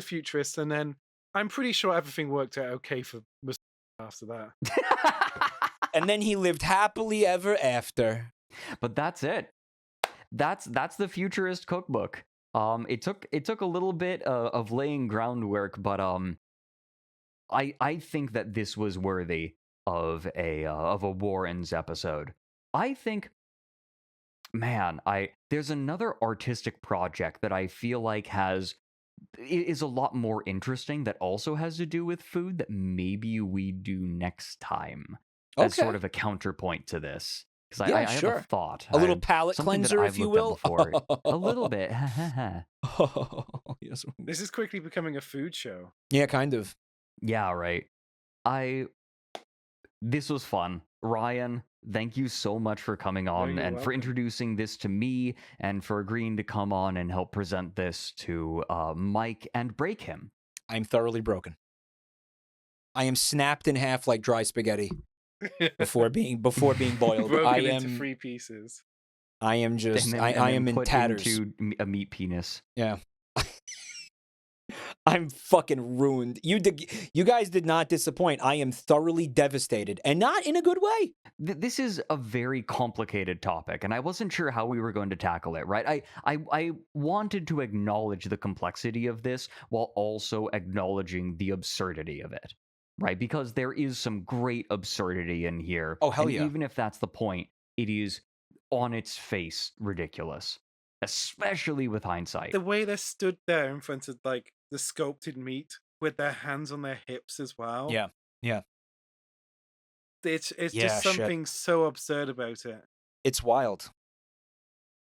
Futurists, and then I'm pretty sure everything worked out okay for Mustafa after that. And then he lived happily ever after. But that's it. That's the Futurist cookbook. It took a little bit of laying groundwork, but I think that this was worthy of a Warrens episode. I think, man, there's another artistic project that I feel like has is a lot more interesting that also has to do with food that maybe we do next time as sort Okay. of a counterpoint to this. Because Yeah, I have sure. a thought. A little I- palate something that cleanser, I've if you looked at will. before. A little bit. Yes. This is quickly becoming a food show. Yeah, kind of. Yeah, right. This was fun. Ryan, thank you so much for coming on you're and for welcome. introducing this to me and for agreeing to come on and help present this to Mike and break him. I'm thoroughly broken. I am snapped in half like dry spaghetti before being boiled. Broken I into am 3 pieces. I am just And then, I am in put tatters. into a meat penis. Yeah. I'm fucking ruined. You guys did not disappoint. I am thoroughly devastated, and not in a good way. This is a very complicated topic, and I wasn't sure how we were going to tackle it, right? I wanted to acknowledge the complexity of this while also acknowledging the absurdity of it, right? Because there is some great absurdity in here. Oh, hell and yeah. even if that's the point, it is on its face ridiculous, especially with hindsight. The way they stood there in front of like the sculpted meat with their hands on their hips as well. Yeah. It's Yeah, just shit. something so absurd about it. It's wild.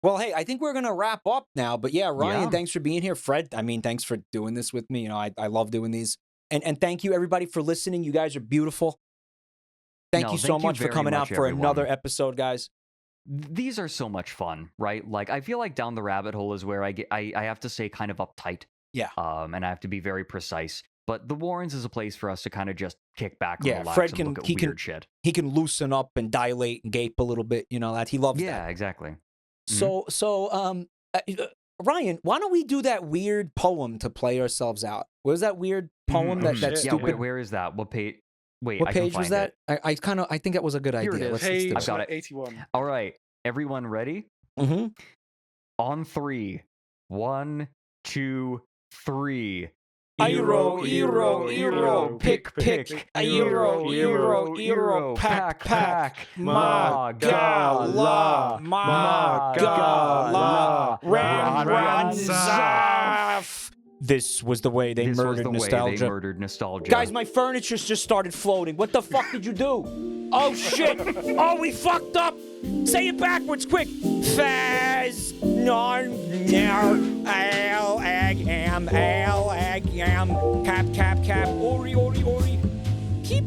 Well, hey, I think we're gonna wrap up now. But yeah, Ryan, Yeah. thanks for being here. Fred, I mean, thanks for doing this with me. You know, I love doing these. And thank you everybody for listening. You guys are beautiful. Thank No, you so thank you much for very coming out much, for everyone. another episode, guys. These are so much fun, right? Like I feel like down the rabbit hole is where I have to say kind of uptight. Yeah. And I have to be very precise. But the Warrens is a place for us to kind of just kick back and Yeah, relax Fred and can- look at he can- weird shit. He can loosen up and dilate and gape a little bit. You know that he loves that. Yeah, exactly. Ryan, why don't we do that weird poem to play ourselves out? What was that weird poem? oh, that shit. Yeah, stupid. where is that? What page? Wait, What I can page was find that? it. I think that was a good Here it idea. is. Let's Page do I've got it. 81. All right, everyone ready? Mm-hmm. On 3. 1, 2, 3. Euro, pick, Euro, pack, Magala, Ranzaf. This was the way they This was murdered the way nostalgia. they murdered nostalgia. Guys, my furniture's just started floating. What the fuck did you do? Oh, shit. Oh, we fucked up. Say it backwards, quick. Faz, nar, al, ag, am, cap, ori. Keep